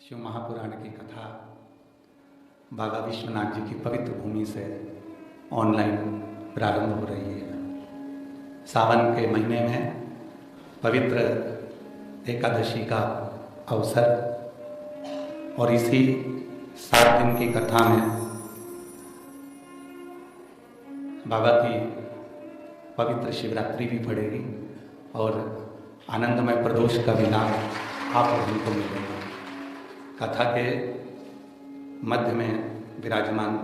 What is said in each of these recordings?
शिव महापुराण की कथा बाबा विश्वनाथ जी की पवित्र भूमि से ऑनलाइन प्रारंभ हो रही है। सावन के महीने में पवित्र एकादशी का अवसर और इसी 7 दिन की कथा में बाबा की पवित्र शिवरात्रि भी पड़ेगी और आनंदमय प्रदोष का भी लाभ आप हमको मिलेगा। कथा के मध्य में विराजमान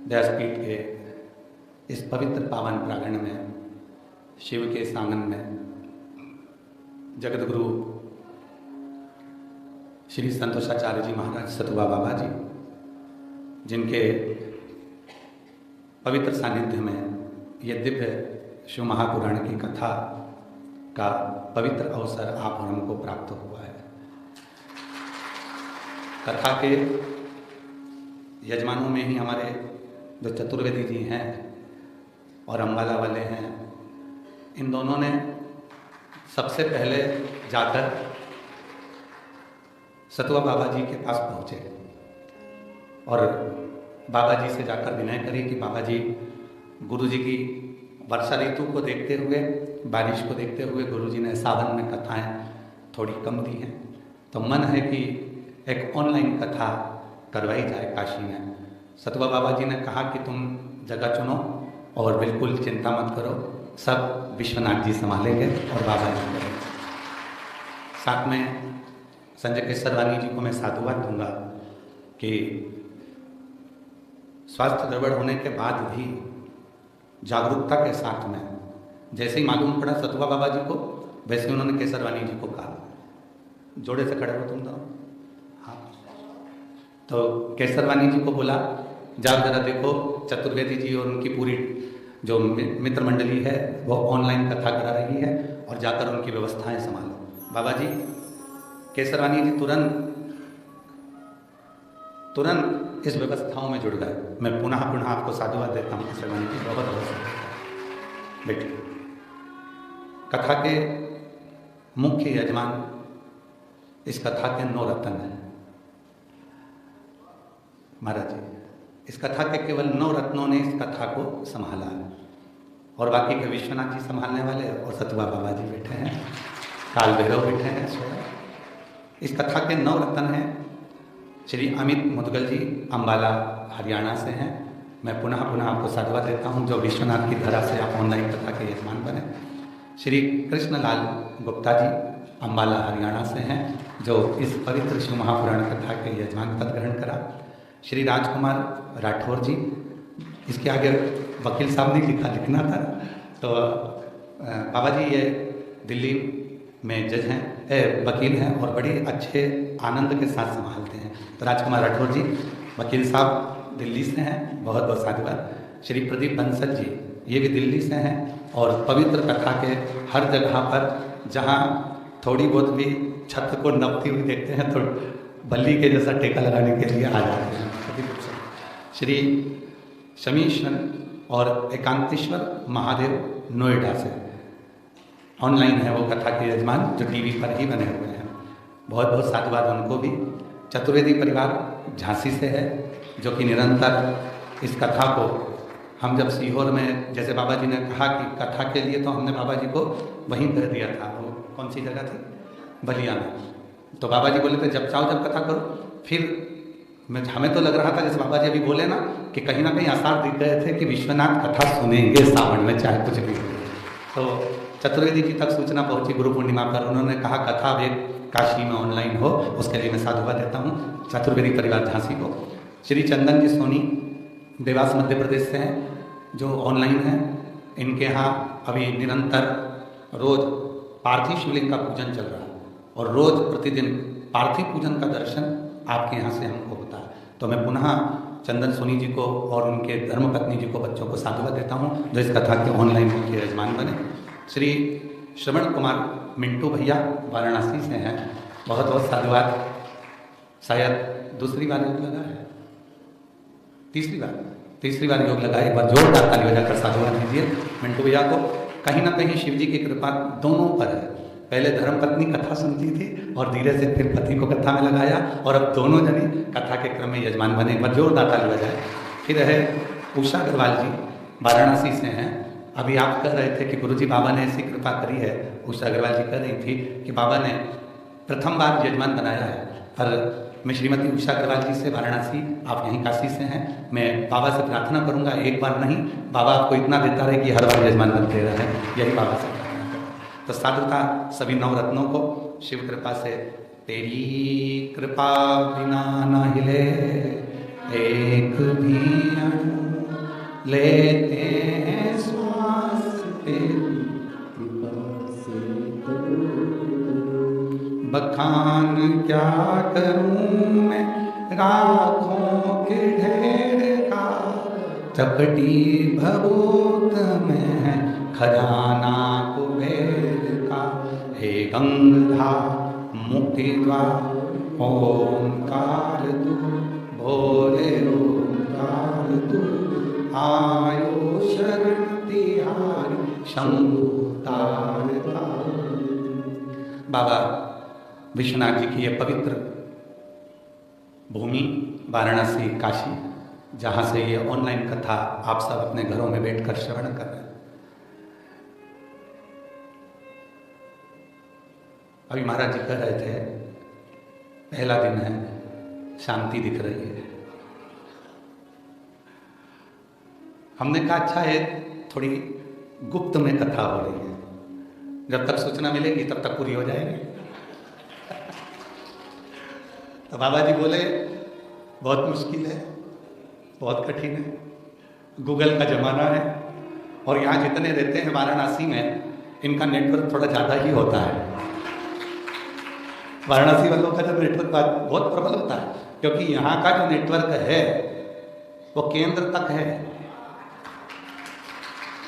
व्यासपीठ के इस पवित्र पावन प्रांगण में शिव के सांगन में जगतगुरु श्री संतोषाचार्य जी महाराज सतुवा बाबा जी, जिनके पवित्र सानिध्य में यह दिव्य शिव महापुराण की कथा का पवित्र अवसर आप और हमको प्राप्त हुआ है। कथा के यजमानों में ही हमारे जो चतुर्वेदी जी हैं और अम्बाला वाले हैं, इन दोनों ने सबसे पहले जाकर सतुवा बाबा जी के पास पहुँचे और बाबा जी से जाकर विनय करी कि बाबा जी, गुरु जी की वर्षा ऋतु को देखते हुए, बारिश को देखते हुए गुरु जी ने सावन में कथाएं थोड़ी कम दी हैं, तो मन है कि एक ऑनलाइन कथा करवाई जाए काशी में। सतुवा बाबा जी ने कहा कि तुम जगह चुनो और बिल्कुल चिंता मत करो, सब विश्वनाथ जी संभालेंगे और बाबा जी करेंगे। साथ में संजय केसरवानी जी को मैं साधुवाद दूंगा कि स्वास्थ्य गड़बड़ होने के बाद भी जागरूकता के साथ में जैसे ही मालूम पड़ा सतुवा बाबा जी को, वैसे उन्होंने केसरवानी जी को कहा, जोड़े से खड़े हो तुम दोनों। हाँ, तो केसरवानी जी को बोला, जाओ जरा देखो चतुर्वेदी जी और उनकी पूरी जो मित्र मंडली है वो ऑनलाइन कथा करा रही है और जाकर उनकी व्यवस्थाएं संभालो। बाबा जी, केसरवानी जी तुरंत इस व्यवस्थाओं में जुड़ गए। मैं पुनः आपको साधुवाद देता हूँ केसरवानी जी, बहुत बहुत बेटी। कथा के मुख्य यजमान इस कथा के 9 रत्न हैं महाराज जी। इस कथा के केवल 9 रत्नों ने इस कथा को संभाला है और बाकी के विश्वनाथ जी संभालने वाले और सतुवा बाबा जी बैठे हैं, काल भैरव बैठे हैं। इस कथा के 9 रत्न हैं। श्री अमित मुदगल जी अम्बाला हरियाणा से हैं। मैं पुनः आपको साधुवाद देता हूं, जो विश्वनाथ की धरा से आप ऑनलाइन कथा के यजमान बने। श्री कृष्णलाल गुप्ता जी अम्बाला हरियाणा से हैं, जो इस पवित्र शिव महापुराण कथा के यजमान पद ग्रहण करा। श्री राजकुमार राठौर जी, इसके आगे वकील साहब ने लिखना था, तो बाबा जी ये दिल्ली में जज हैं, वकील हैं और बड़े अच्छे आनंद के साथ संभालते हैं। तो राजकुमार राठौर जी वकील साहब दिल्ली से हैं, बहुत बहुत साधुवाद। श्री प्रदीप बंसल जी, ये भी दिल्ली से हैं और पवित्र कथा के हर जगह पर जहाँ थोड़ी बहुत भी छत को नपती हुई देखते हैं तो बल्ली के जैसा टेका लगाने के लिए आ जाते हैं। श्री शमीश्वर और एकांतेश्वर महादेव नोएडा से ऑनलाइन है वो कथा के यजमान, जो टीवी पर ही बने हुए हैं। बहुत बहुत साधुवाद उनको भी। चतुर्वेदी परिवार झांसी से है, जो कि निरंतर इस कथा को हम जब सीहोर में, जैसे बाबा जी ने कहा कि कथा के लिए, तो हमने बाबा जी को वहीं कर दिया था। वो कौन सी जगह थी? बलिया में। तो बाबा जी बोले थे जब चाहो जब कथा करो। फिर हमें तो लग रहा था, जैसे बाबा जी अभी बोले ना, कि कहीं ना कहीं आसार दिख गए थे कि विश्वनाथ कथा सुनेंगे सावन में, चाहे कुछ भी हो। तो चतुर्वेदी जी तक सूचना पहुंची गुरु पूर्णिमा पर। उन्होंने कहा कथा वे काशी में ऑनलाइन हो, उसके लिए मैं साधुवाद देता हूँ चतुर्वेदी परिवार झांसी को। श्री चंदन जी सोनी देवास मध्य प्रदेश से हैं, जो ऑनलाइन हैं। इनके यहाँ अभी निरंतर रोज पार्थिव शिवलिंग का पूजन चल रहा है और रोज प्रतिदिन पार्थिव पूजन का दर्शन आपके यहाँ से हमको होता है। तो मैं पुनः चंदन सोनी जी को और उनके धर्मपत्नी जी को, बच्चों को साधुवाद देता हूँ, जो इस कथा के ऑनलाइन मुख्य यजमान बने। श्री श्रवण कुमार मिंटू भैया वाराणसी से हैं, बहुत बहुत साधुवाद। शायद दूसरी बार योग लगा है, तीसरी बार योग लगा। एक बार जोरदार ताली बजाकर साधुवाद दीजिए मिंटू भैया को। कहीं ना कहीं शिव जी की कृपा दोनों पर है। पहले धर्मपत्नी कथा सुनती थी और धीरे से फिर पति को कथा में लगाया और अब दोनों जने कथा के क्रम में यजमान बने। एक बार जोरदार ताली बजाए। फिर है उषा अग्रवाल जी, वाराणसी से हैं। अभी आप कह रहे थे कि गुरुजी बाबा ने ऐसी कृपा करी है, उषा अग्रवाल जी कह रही थी कि बाबा ने प्रथम बार यजमान बनाया है। पर मैं श्रीमती उषा अग्रवाल जी से, वाराणसी, आप यहीं काशी से हैं, मैं बाबा से प्रार्थना करूंगा, एक बार नहीं, बाबा आपको इतना देता रहे कि हर बार यजमान बनते रहे, यही बाबा से प्रार्थना करें। तो साधुता सभी नवरत्नों को शिव कृपा से, तेरी कृपा बिना न हिले एक भी अणु, लेते हैं श्वास तेरी बखान क्या करूं मैं राखों के ढेर का, चपटी भभूत में है खजाना कुबेर का। हे गंगाधर मुक्ति द्वार ओंकार तू, भोले ओंकार तू, आयो शरण तिहारी शंभु तारता। बाबा विश्वनाथ जी की ये पवित्र भूमि वाराणसी काशी, जहाँ से ये ऑनलाइन कथा आप सब अपने घरों में बैठकर श्रवण कर रहे हैं। अभी महाराज जी कह रहे थे पहला दिन है, शांति दिख रही है। हमने कहा अच्छा है, थोड़ी गुप्त में कथा हो रही है, जब तक सूचना मिलेगी तब तक पूरी हो जाएगी। तो बाबा जी बोले बहुत मुश्किल है, बहुत कठिन है, गूगल का ज़माना है और यहाँ जितने रहते हैं वाराणसी में, इनका नेटवर्क थोड़ा ज़्यादा ही होता है। वाराणसी वालों का जो नेटवर्क बहुत प्रबल होता है, क्योंकि यहाँ का जो नेटवर्क है वो केंद्र तक है।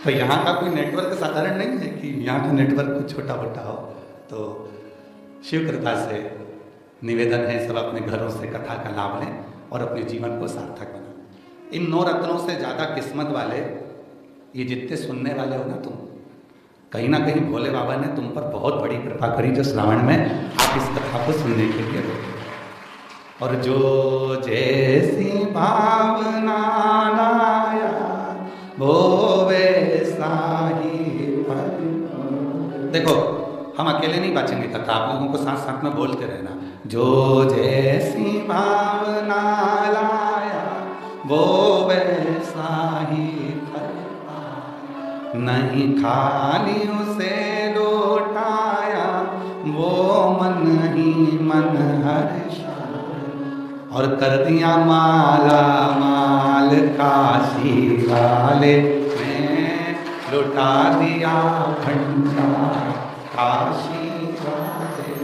तो यहाँ का कोई नेटवर्क साधारण नहीं है कि यहाँ का नेटवर्क कुछ छोटा मोटा हो। तो शिव कृपा से निवेदन है, सब अपने घरों से कथा का लाभ लें और अपने जीवन को सार्थक बनाएं। इन 9 रत्नों से ज़्यादा किस्मत वाले ये जितने सुनने वाले हो ना तुम, कहीं ना कहीं भोले बाबा ने तुम पर बहुत बड़ी कृपा करी, जो श्रावण में आप इस कथा को सुनने के लिए बैठे। और जो जैसी भावना लाया वो वैसा ही फल। देखो हम अकेले नहीं बाँचेंगे कथा, आप लोगों को साथ साथ में बोलते रहना। जो जैसी भावना लाया वो वैसा ही फल, नहीं खाली उसे लौटाया वो मन ही मन हर्षा, और कर दिया माला माल काशी वाले ने, लुटा दिया भंडार काशी वाले,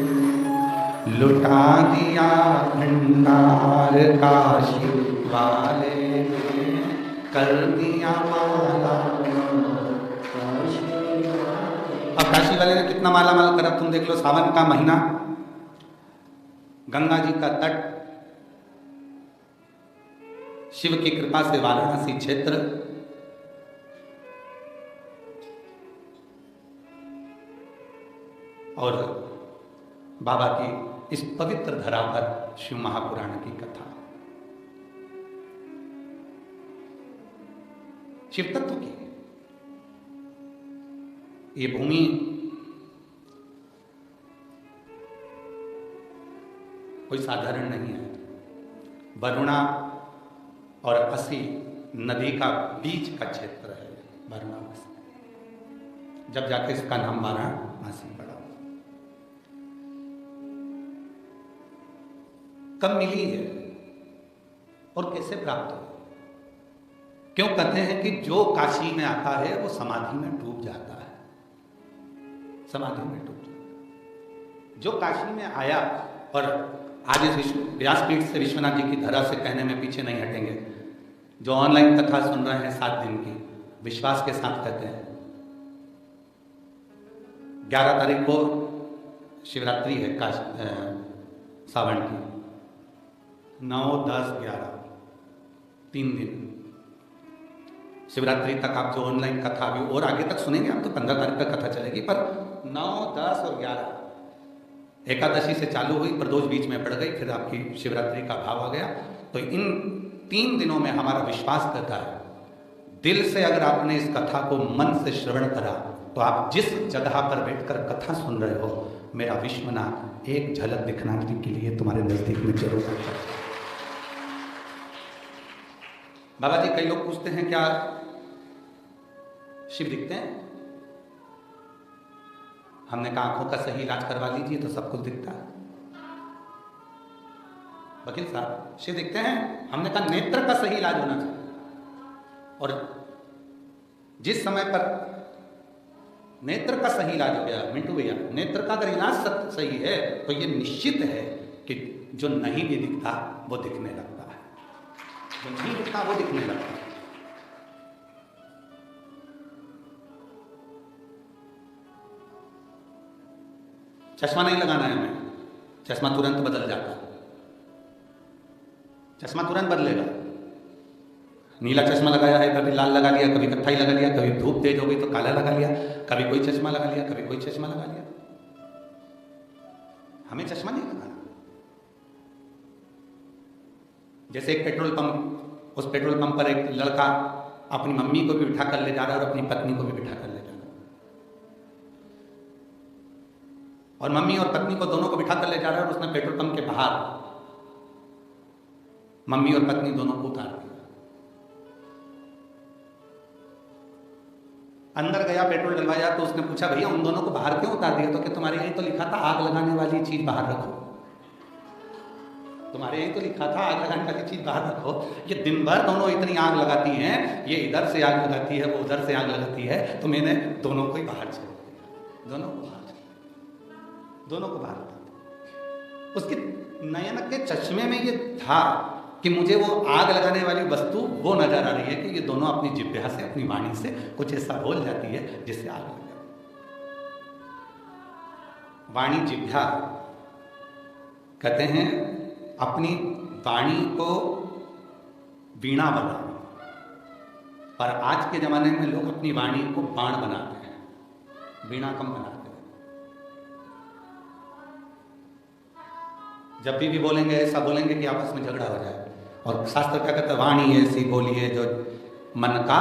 लुटा दिया भंडार काशी वाले ने, कर दिया माला काशी वाले। अब काशी वाले ने कितना माला माल करा तुम देख लो। सावन का महीना, गंगा जी का तट, शिव की कृपा से वाराणसी क्षेत्र, और बाबा की इस पवित्र धरा पर शिव महापुराण की कथा, शिव तत्व की ये भूमि कोई साधारण नहीं है। वरुणा और असी नदी का बीच का क्षेत्र है वाराणसी, जब जाके इसका नाम वाराणसी पड़ा। कब मिली है और कैसे प्राप्त हुई? क्यों कहते हैं कि जो काशी में आता है वो समाधि में डूब जाता है, समाधि में डूब जाता है। जो काशी में आया, और आज इस व्यासपीठ से विश्वनाथ जी की धरा से कहने में पीछे नहीं हटेंगे, जो ऑनलाइन कथा सुन रहे हैं 7 दिन की, विश्वास के साथ कहते हैं 11 तारीख को शिवरात्रि है सावन की, 9, 10, 11 3 दिन शिवरात्रि तक आप जो ऑनलाइन कथा, अभी और आगे तक सुनेंगे आप, तो 15 तारीख तक कथा चलेगी, पर 9, 10 और 11 एकादशी से चालू हुई, प्रदोष बीच में पड़ गई, फिर आपकी शिवरात्रि का भाव आ गया। तो इन 3 दिनों में हमारा विश्वास करता है, दिल से अगर आपने इस कथा को मन से श्रवण करा तो आप जिस जगह पर बैठकर कथा सुन रहे हो, मेरा विश्वनाथ एक झलक दिखलाने के लिए तुम्हारे नजदीक में जरूर आता है। बाबा जी, कई लोग पूछते हैं क्या शिव दिखते हैं? हमने कहा आंखों का सही इलाज करवा लीजिए तो सब कुछ दिखता है। वकील साहब, शिव दिखते हैं? हमने कहा नेत्र का सही इलाज होना चाहिए। और जिस समय पर नेत्र का सही इलाज हो गया, मिंटू भैया, नेत्र का अगर इलाज सही है तो ये निश्चित है कि जो नहीं भी दिखता वो दिखने लगता है, जो नहीं दिखता वो दिखने लगता है। चश्मा नहीं लगाना है हमें, चश्मा तुरंत बदल जाता है, चश्मा तुरंत बदलेगा। नीला चश्मा लगाया है, कभी लाल लगा लिया, कभी कत्थई लगा लिया, कभी धूप तेज हो गई तो काला लगा लिया, कभी कोई चश्मा लगा लिया, कभी कोई चश्मा लगा लिया। हमें चश्मा नहीं लगाना। जैसे एक पेट्रोल पंप, उस पेट्रोल पंप पर एक लड़का अपनी मम्मी को भी बिठा कर ले जा रहा है और अपनी पत्नी को भी बिठा कर ले जा रहा है, और मम्मी और पत्नी को दोनों को बिठा कर ले जा रहा है, और उसने पेट्रोल पंप के बाहर मम्मी और पत्नी दोनों को उतार दिया। अंदर गया, पेट्रोल डलवाया तो उसने पूछा, भैया उन दोनों को बाहर क्यों उतार दिया? तो कि तुम्हारे यहीं तो लिखा था आग लगाने वाली चीज बाहर रखो, तुम्हारे यहीं तो लिखा था आग लगाने वाली चीज बाहर रखो। ये दिन भर दोनों इतनी आग लगाती हैं, ये इधर से आग लगाती है, वो उधर से आग लगाती है, तो मैंने दोनों को ही बाहर छोड़ दिया, दोनों को बाहर, दोनों को बाहर। उसके नयन के चश्मे में ये था कि मुझे वो आग लगाने वाली वस्तु वो नजर आ रही है कि ये दोनों अपनी जिह्वा से, अपनी वाणी से कुछ ऐसा बोल जाती है जिससे आग लग जाती। वाणी जिह्वा कहते हैं अपनी वाणी को वीणा बनाओ, पर आज के जमाने में लोग अपनी वाणी को बाण बनाते हैं, वीणा कम बनाते हैं। जब भी बोलेंगे ऐसा बोलेंगे कि आपस में झगड़ा हो जाए। और शास्त्र क्या कहता है, वाणी ऐसी बोलिए जो मन का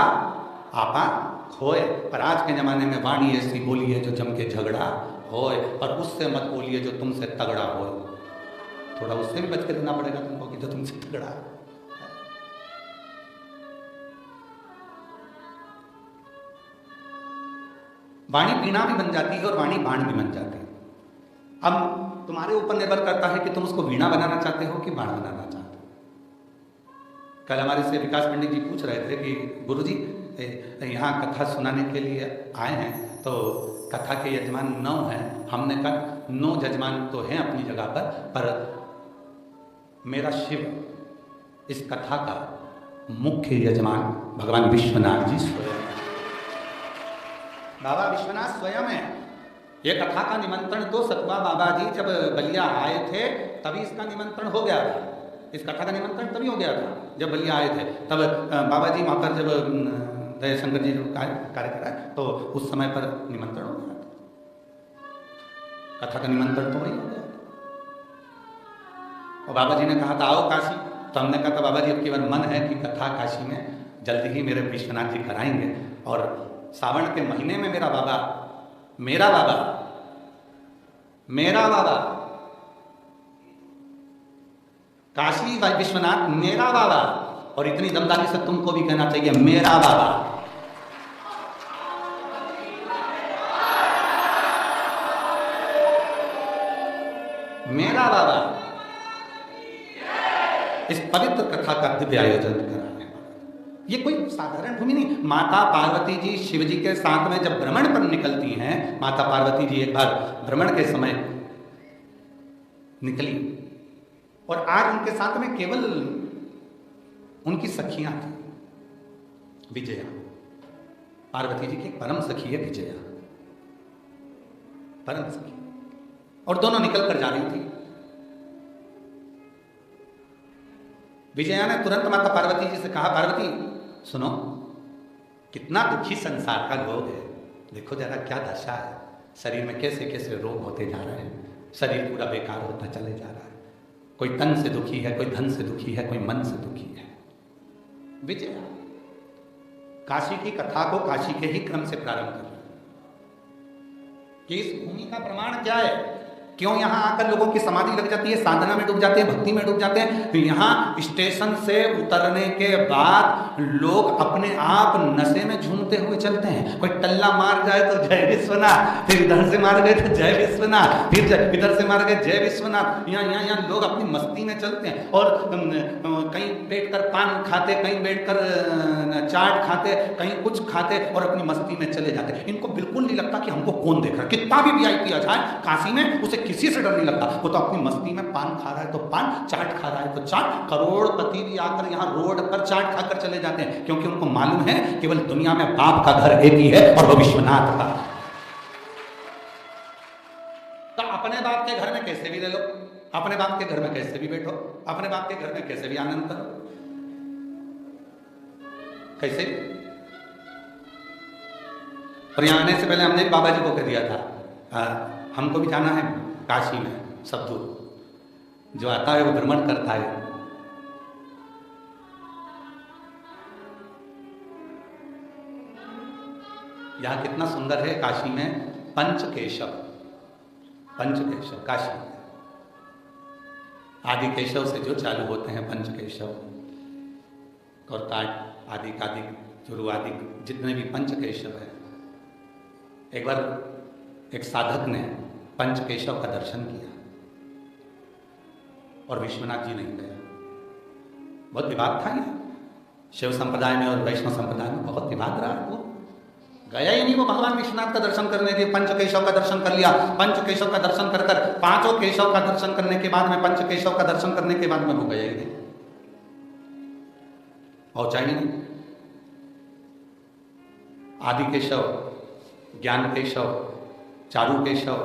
आपा खोए। पर आज के जमाने में वाणी ऐसी बोलिए जो जम के झगड़ा होए, और उससे मत बोलिए जो तुमसे तगड़ा होए। थोड़ा उससे भी बच के रहना पड़ेगा तुमको कि जो तुमसे तगड़ा है। वाणी वीणा भी बन जाती है और वाणी बाण भी बन जाती है। अब तुम्हारे ऊपर निर्भर करता है कि तुम उसको वीणा बनाना चाहते हो कि बाण बनाना चाहते हो। कल हमारे से विकास पंडित जी पूछ रहे थे कि गुरुजी यहाँ कथा सुनाने के लिए आए हैं, तो कथा के यजमान 9 हैं। हमने कहा 9 यजमान तो हैं अपनी जगह पर मेरा शिव इस कथा का मुख्य यजमान भगवान विश्वनाथ जी स्वयं, बाबा विश्वनाथ स्वयं है। ये कथा का निमंत्रण तो सतवा बाबा जी जब बलिया आए थे तभी इसका निमंत्रण हो गया था। इस कथा का निमंत्रण तभी हो गया था जब बलिया आए थे। तब बाबा जी वहाँ पर जब दयाशंकर जी कार्य कराए तो उस समय पर निमंत्रण हो गया था। कथा का निमंत्रण तो वही हो गया था। और बाबा जी ने कहा था आओ काशी, तो हमने कहा था बाबा जी अब केवल मन है कि कथा काशी में जल्दी ही मेरे विश्वनाथ जी कराएंगे। और सावन के महीने में मेरा बाबा काशी विश्वनाथ मेरा बाबा, और इतनी दमदारी से तुमको भी कहना चाहिए मेरा बाबा। मेरा बाबा इस पवित्र कथा का दिव्य आयोजन कराने वाला। ये कोई साधारण भूमि नहीं। माता पार्वती जी शिव जी के साथ में जब भ्रमण पर निकलती हैं, माता पार्वती जी एक बार भ्रमण के समय निकली और आज उनके साथ में केवल उनकी सखियां थी। विजया पार्वती जी की परम सखी है, विजया परम सखी, और दोनों निकल कर जा रही थी। विजया ने तुरंत माता पार्वती जी से कहा, पार्वती सुनो, कितना दुखी संसार का लोग है, देखो जरा क्या दशा है। शरीर में कैसे कैसे रोग होते जा रहे हैं, शरीर पूरा बेकार होता चले जा रहा है। कोई तन से दुखी है, कोई धन से दुखी है, कोई मन से दुखी है। विजय काशी की कथा को काशी के ही क्रम से प्रारंभ कर रहे हैं कि इस भूमि का प्रमाण क्या है, क्यों यहाँ आकर लोगों की समाधि लग जाती है, साधना में डूब जाते हैं, भक्ति में डूब जाते हैं। तो यहाँ स्टेशन से उतरने के बाद लोग अपने आप नशे में झूमते हुए चलते हैं। कोई टल्ला मार जाए तो जय विश्वनाथ, फिर इधर से मार गए तो जय विश्वनाथ, फिर इधर से मार गए जय विश्वनाथ। यहाँ लोग अपनी मस्ती में चलते हैं और कहीं बैठकर पान खाते, कहीं बैठकर चाट खाते, कहीं कुछ खाते और अपनी मस्ती में चले जाते हैं। इनको बिल्कुल नहीं लगता कि हमको कौन देख रहा है। कितना भी VIP आ जाए काशी में, उसे किसी से डर नहीं लगता। वो तो अपनी मस्ती में पान खा रहा है तो पान, चाट खा रहा है तो चाट। करोड़पति भी आकर यहाँ रोड पर चाट खाकर चले जाते हैं, क्योंकि उनको मालूम है केवल दुनिया में बाप का घर एक ही है और वो विश्वनाथ का। तो अपने बाप के घर में कैसे भी ले लो, अपने बाप के घर में कैसे भी बैठो, अपने बाप के घर में कैसे भी आनंद करो, कैसे। और यहां आने से पहले हमने बाबा जी को कह दिया था हमको भी जाना है काशी में, सब दूर जो आता है वो भ्रमण करता है। यहां कितना सुंदर है काशी में पंचकेशव, पंचकेशव काशी आदि केशव से जो चालू होते हैं पंचकेशव, कौरताट आदि चुरु आदि जितने भी पंचकेशव है। एक बार एक साधक ने पंचकेशव का दर्शन किया और विश्वनाथ जी नहीं गए। बहुत विवाद था यहाँ शिव संप्रदाय में और वैष्णव संप्रदाय में, बहुत विवाद रहा। वो गया ही नहीं, वो भगवान विश्वनाथ का दर्शन करने के, पंचकेशव का दर्शन कर लिया। पंचकेशव का दर्शन कर कर पांचों केशव का दर्शन करने के बाद में, पंचकेशव का दर्शन करने के बाद में वो गया ही नहीं, पहुंचा ही नहीं। आदि केशव, ज्ञान केशव, चारु केशव,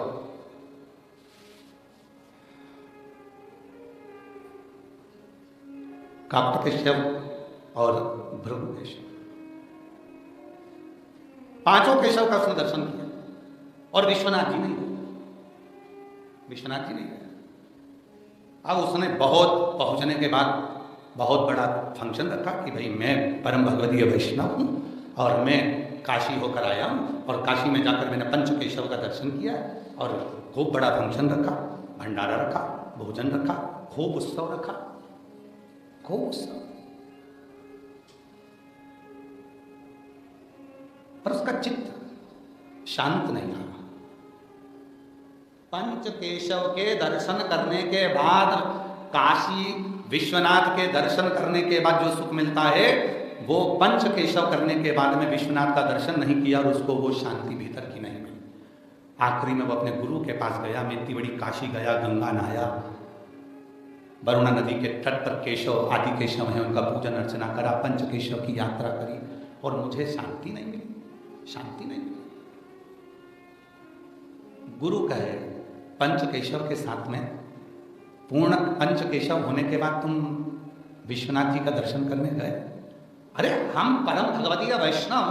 काप्त केशव और भृगु केशव, पांचों केशव का उसने दर्शन किया और विश्वनाथ जी नहीं गए, विश्वनाथ जी नहीं गए। अब उसने बहुत पहुंचने के बाद बहुत बड़ा फंक्शन रखा कि भाई मैं परम भगवदीय वैष्णव हूं और मैं काशी होकर आया हूं और काशी में जाकर मैंने पंचकेशव का दर्शन किया और खूब बड़ा फंक्शन रखा, भंडारा रखा, भोजन रखा, खूब उत्सव रखा, खूब उत्सव। पर उसका चित्त शांत नहीं रहा। पंचकेशव के दर्शन करने के बाद, काशी विश्वनाथ के दर्शन करने के बाद जो सुख मिलता है, वो पंचकेशव करने के बाद में विश्वनाथ का दर्शन नहीं किया और उसको वो शांति भीतर की नहीं मिली। आखिरी में वो अपने गुरु के पास गया, मैं इतनी बड़ी काशी गया, गंगा नहाया, वरुणा नदी के तट पर केशव आदि केशव हैं, उनका पूजन अर्चना करा, पंचकेशव की यात्रा करी और मुझे शांति नहीं मिली, शांति नहीं मिली। गुरु कहे पंचकेशव के साथ में, पूर्ण पंचकेशव होने के बाद तुम विश्वनाथ जी का दर्शन करने गए। अरे हम परम भगवदीय वैष्णव,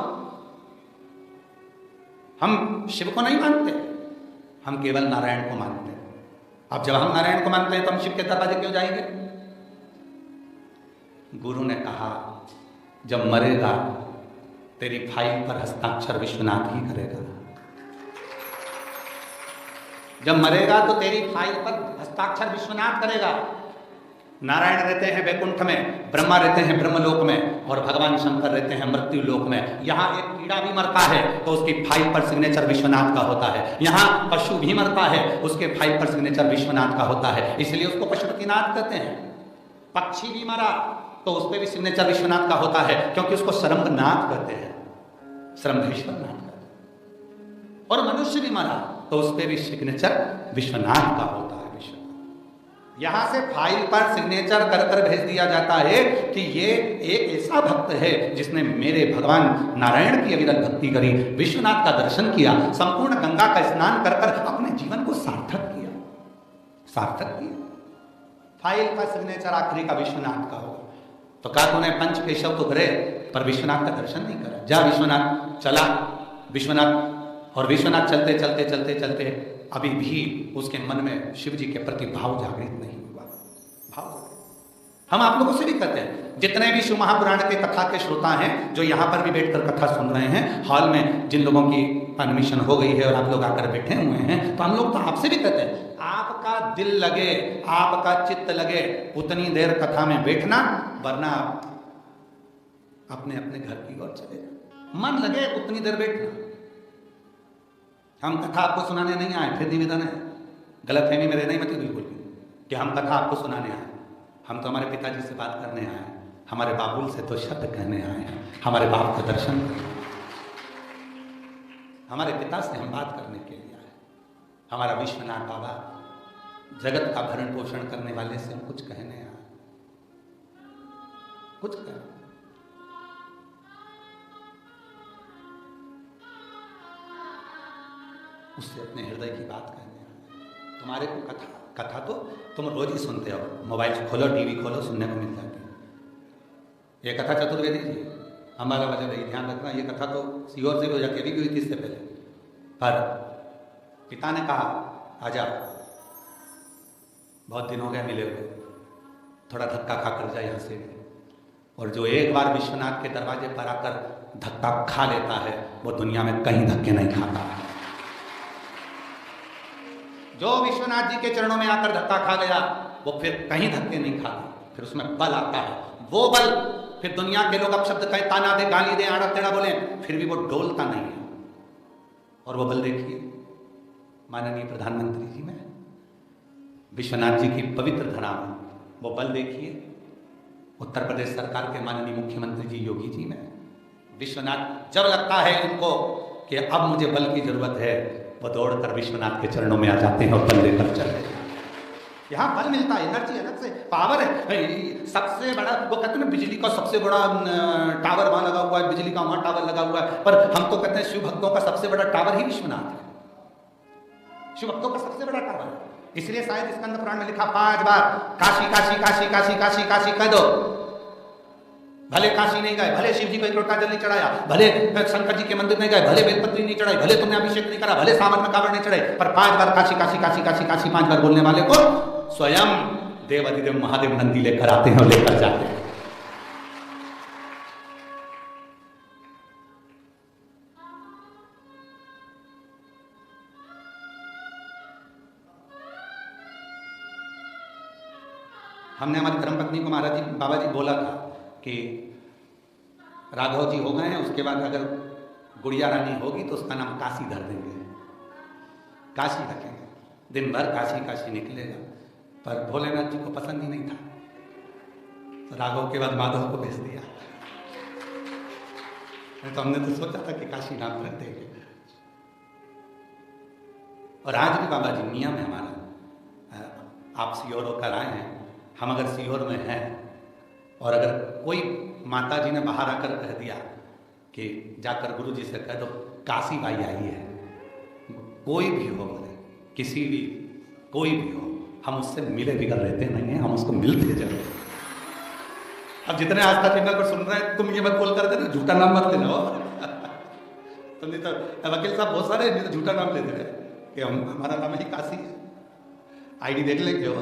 हम शिव को नहीं मानते, हम केवल नारायण को मानते हैं। अब जब हम नारायण को मानते हैं तो हम शिव के दरवाजे क्यों जाएंगे? गुरु ने कहा जब मरेगा तेरी फाइल पर हस्ताक्षर विश्वनाथ ही करेगा। जब मरेगा तो तेरी फाइल पर हस्ताक्षर विश्वनाथ करेगा। नारायण रहते हैं वैकुंठ में, ब्रह्मा रहते हैं ब्रह्मलोक में और भगवान शंकर रहते हैं मृत्यु लोक में। यहाँ एक कीड़ा भी मरता है तो उसकी फाइल पर सिग्नेचर विश्वनाथ का होता है। यहाँ पशु भी मरता है, उसके फाइल पर सिग्नेचर विश्वनाथ का होता है, इसलिए उसको पशुपतिनाथ कहते हैं। पक्षी भी मरा तो उस पर भी सिग्नेचर विश्वनाथ का होता है, क्योंकि उसको सरंगनाथ कहते हैं, सरंगेश्वरनाथ कहते हैं। और मनुष्य भी मरा तो उस पर भी सिग्नेचर विश्वनाथ का होता है। यहां से फाइल पर सिग्नेचर कर कर भेज दिया जाता है कि ये एक ऐसा भक्त है जिसने मेरे भगवान नारायण की अविरत भक्ति करी, विश्वनाथ का दर्शन किया, संपूर्ण गंगा का स्नान कर कर अपने जीवन को सार्थक किया, सार्थक किया। फाइल का सिग्नेचर आखिरी का विश्वनाथ का होगा। तो कहा तूने पंचकेशव तो करे पर विश्वनाथ का दर्शन नहीं करा। जा विश्वनाथ, चला विश्वनाथ और विश्वनाथ चलते चलते चलते चलते अभी भी उसके मन में शिव जी के प्रति भाव जागृत नहीं हुआ। भाव हम आप लोगों से भी कहते हैं, जितने भी शिव महापुराण के कथा के श्रोता हैं जो यहाँ पर भी बैठकर कथा सुन रहे हैं, हॉल में जिन लोगों की परमिशन हो गई है और आप लोग आकर बैठे हुए हैं, तो हम लोग तो आपसे भी कहते हैं, आपका दिल लगे, आपका चित्त लगे, उतनी देर कथा में बैठना, वरना अपने अपने घर की ओर चले जाओ। मन लगे उतनी देर बैठना। हम कथा आपको सुनाने नहीं आए, फिर निवेदन है, गलतफहमी में रहना ही मत बिल्कुल भी कि हम कथा आपको सुनाने आए। हम तो हमारे पिताजी से बात करने आए हैं, हमारे बाबुल से तो शब्द कहने आए हैं, हमारे बाप का दर्शन करने, हमारे पिता से हम बात करने के लिए आए। हमारा विश्वनाथ बाबा जगत का भरण पोषण करने वाले से हम कुछ कहने आए, कुछ कहने, उससे अपने हृदय की बात कहने आए। तुम्हारे को कथा तो तुम रोज ही सुनते हो, मोबाइल खोलो, टीवी खोलो, सुनने को मिल जाती है। ये कथा चतुर्वेदी जी हमारा वजह नहीं, ध्यान रखना, ये कथा तो सीहोर से भी हो जाती है, भी हुई थी इससे पहले। पर पिता ने कहा आजा, बहुत दिन हो गए मिले हुए, थोड़ा धक्का खा कर जाए यहाँ से। और जो एक बार विश्वनाथ के दरवाजे पर आकर धक्का खा लेता है, वो दुनिया में कहीं धक्के नहीं खाता है। जो विश्वनाथ जी के चरणों में आकर धक्का खा गया, वो फिर कहीं धक्के नहीं खाता, फिर उसमें बल आता है। वो बल फिर दुनिया के लोग अपशब्द कहे, ताना दे, गाली दे, आड़ा टेढ़ा बोले, फिर भी वो डोलता नहीं है। और वो बल देखिए माननीय प्रधानमंत्री जी में, विश्वनाथ जी की पवित्र धरा में, वो बल देखिए उत्तर प्रदेश सरकार के माननीय मुख्यमंत्री जी योगी जी में। विश्वनाथ जब लगता है इनको कि अब मुझे बल की जरूरत है, वो दौड़कर विश्वनाथ के चरणों में आ जाते हैं और बल लेकर चले। यहाँ बल मिलता है, एनर्जी अलग से, पावर है। सबसे बड़ा वो कहते हैं बिजली का सबसे बड़ा टावर वहां लगा हुआ है, बिजली का वहां टावर लगा हुआ है, पर हम तो कहते हैं शिव भक्तों का सबसे बड़ा टावर ही विश्वनाथ है। शिव भक्तों का सबसे बड़ा टावर है। इसलिए शायद स्कंद पुराण में लिखा 5 बार काशी काशी काशी काशी काशी काशी कह दो। भले काशी नहीं गए, भले शिव जी को एक लोटा जल नहीं चढ़ाया, भले शंकर जी के मंदिर नहीं गए, भले बेलपत्री नहीं चढ़ाई, भले तुमने अभिषेक नहीं करा, भले सावन में कावड़ नहीं चढ़ाई, पर 5 बार काशी काशी काशी काशी काशी 5 बार बोलने वाले को स्वयं देवाधिदेव महादेव नंदी लेकर आते हैं और लेकर जाते हैं। हमने हमारी धर्मपत्नी को महाराज जी बाबा जी बोला था कि राघव जी हो गए हैं, उसके बाद अगर गुड़िया रानी होगी तो उसका नाम काशी धर देंगे, काशी रखेंगे, दिन भर काशी काशी निकलेगा। पर भोलेनाथ जी को पसंद ही नहीं था, तो राघव के बाद माधव को भेज दिया। तो हमने तो सोचा था कि काशी नाम रख देंगे। और आज भी बाबा जी नियम है हमारा, आप सीहोर होकर आए हैं, हम अगर सीहोर में हैं और अगर कोई माता जी ने बाहर आकर कह दिया कि जाकर गुरु जी से कह दो काशी बाई आई है, कोई भी हो, किसी भी कोई भी हो, हम उससे मिले बिगड़ रहते नहीं हैं, हम उसको मिलते जरूर। अब जितने आस्था चैनल पर सुन रहे हैं, तुम ये मत बोल कर देना, झूठा नाम मत लेना हो। तो नहीं तो वकील साहब बहुत सारे नहीं तो झूठा नाम लेते रहे कि हमारा नाम ही काशी है, आईडी देख लेंगे हो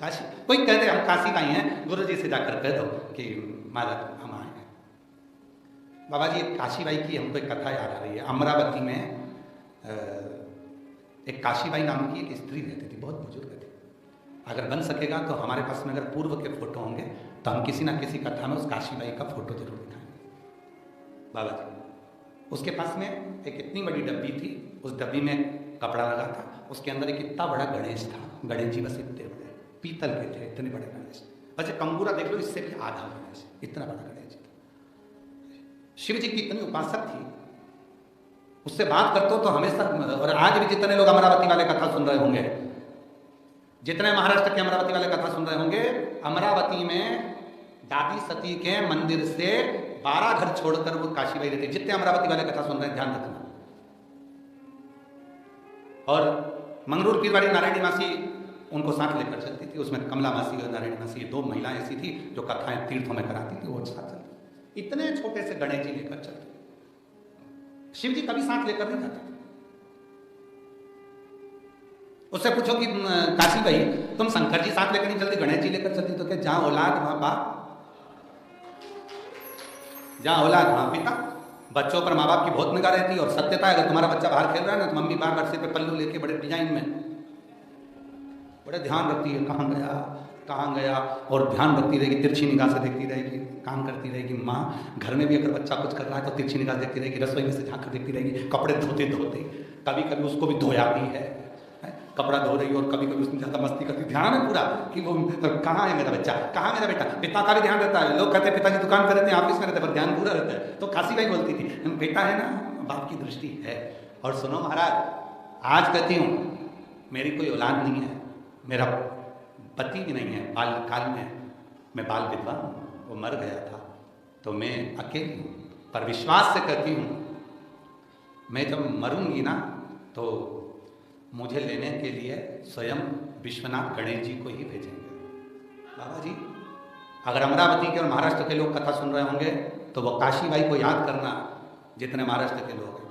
काशी। कोई कहते हम काशी का ही हैं, गुरु जी से जाकर कह दो कि महाराज हम आए हैं। बाबा जी काशीबाई की हमको एक कथा याद आ रही है। अमरावती में एक काशीबाई नाम की एक स्त्री रहती थी, बहुत बुजुर्ग थी। अगर बन सकेगा तो हमारे पास में अगर पूर्व के फोटो होंगे तो हम किसी ना किसी कथा में उस काशीबाई का फोटो जरूर दिखाएंगे। बाबा जी उसके पास में एक इतनी बड़ी डब्बी थी, उस डब्बी में कपड़ा लगा था, उसके अंदर एक इतना बड़ा गणेश था, गणेश जी बस इतने बड़े पीतल के थे, इतने बड़े गणेश। वैसे कंगूरा देख लो, इससे भी आधा गणेश, इतना बड़ा गणेश था। शिव जी की इतनी उपासक थी, उससे बात करते हो तो हमेशा, और आज भी जितने लोग अमरावती वाले कथा सुन रहे होंगे, जितने महाराष्ट्र के अमरावती वाले कथा सुन रहे होंगे, अमरावती में दादी सती के मंदिर से 12 घर छोड़कर वो काशीबाई रहती। जितने अमरावती वाले कथा सुन रहे हैं ध्यान रखना। और मंगरूर की वाली नारायणी मासी उनको साथ लेकर चलती थी, उसमें कमला मासी और नारायणी मासी 2 महिलाएं ऐसी थी जो कथाएं तीर्थों में कराती थी, वो साथ चलती। इतने छोटे से गणेश जी लेकर चलते। शिव जी कभी सांस लेकर नहीं जाते। उससे पूछो कि काशी भाई तुम शंकर जी साथ लेकर नहीं चलती, गणेश जी लेकर चलती, तो क्या जहां औलाद वहां बाप, जहां औलाद वहां पिता। बच्चों पर माँ बाप की बहुत निगाह रहती है। और सत्यता है, अगर तुम्हारा बच्चा बाहर खेल रहा है ना तो मम्मी बार बार सिर पे पल्लू लेके बड़े डिजाइन में बड़े ध्यान रखती है, कहाँ गया कहाँ गया, और ध्यान रखती रहेगी, तिरछी निगाह से देखती रहेगी, काम करती रहेगी। माँ घर में भी अगर बच्चा कुछ कर रहा है तो तिरछी निगाह देखती रहेगी, रसोई में से झाँक कर देखती रहेगी, कपड़े धोते धोते कभी कभी उसको भी धोयाती है, कपड़ा धो रही हो, और कभी कभी उसमें ज़्यादा मस्ती करती। ध्यान है पूरा कि वो कहाँ है मेरा बच्चा, कहाँ मेरा बेटा। पिता का भी ध्यान रहता है। लोग कहते हैं पिताजी दुकान पर रहते हैं, ऑफिस में रहते हैं, पर ध्यान पूरा रहता है। तो काशी भाई बोलती थी बेटा है ना, बाप की दृष्टि है। और सुनो महाराज, आज कहती हूँ मेरी कोई औलाद नहीं है, मेरा पति भी नहीं है, बाल काल में मैं बाल विधवा हूँ, वो मर गया था, तो मैं अकेली हूँ। पर विश्वास से कहती हूँ मैं जब मरूंगी ना तो मुझे लेने के लिए स्वयं विश्वनाथ गणेश जी को ही भेजेंगे। बाबा जी, अगर अमरावती के और महाराष्ट्र के लोग कथा सुन रहे होंगे तो वो काशी बाई को याद करना, जितने महाराष्ट्र के लोग हैं।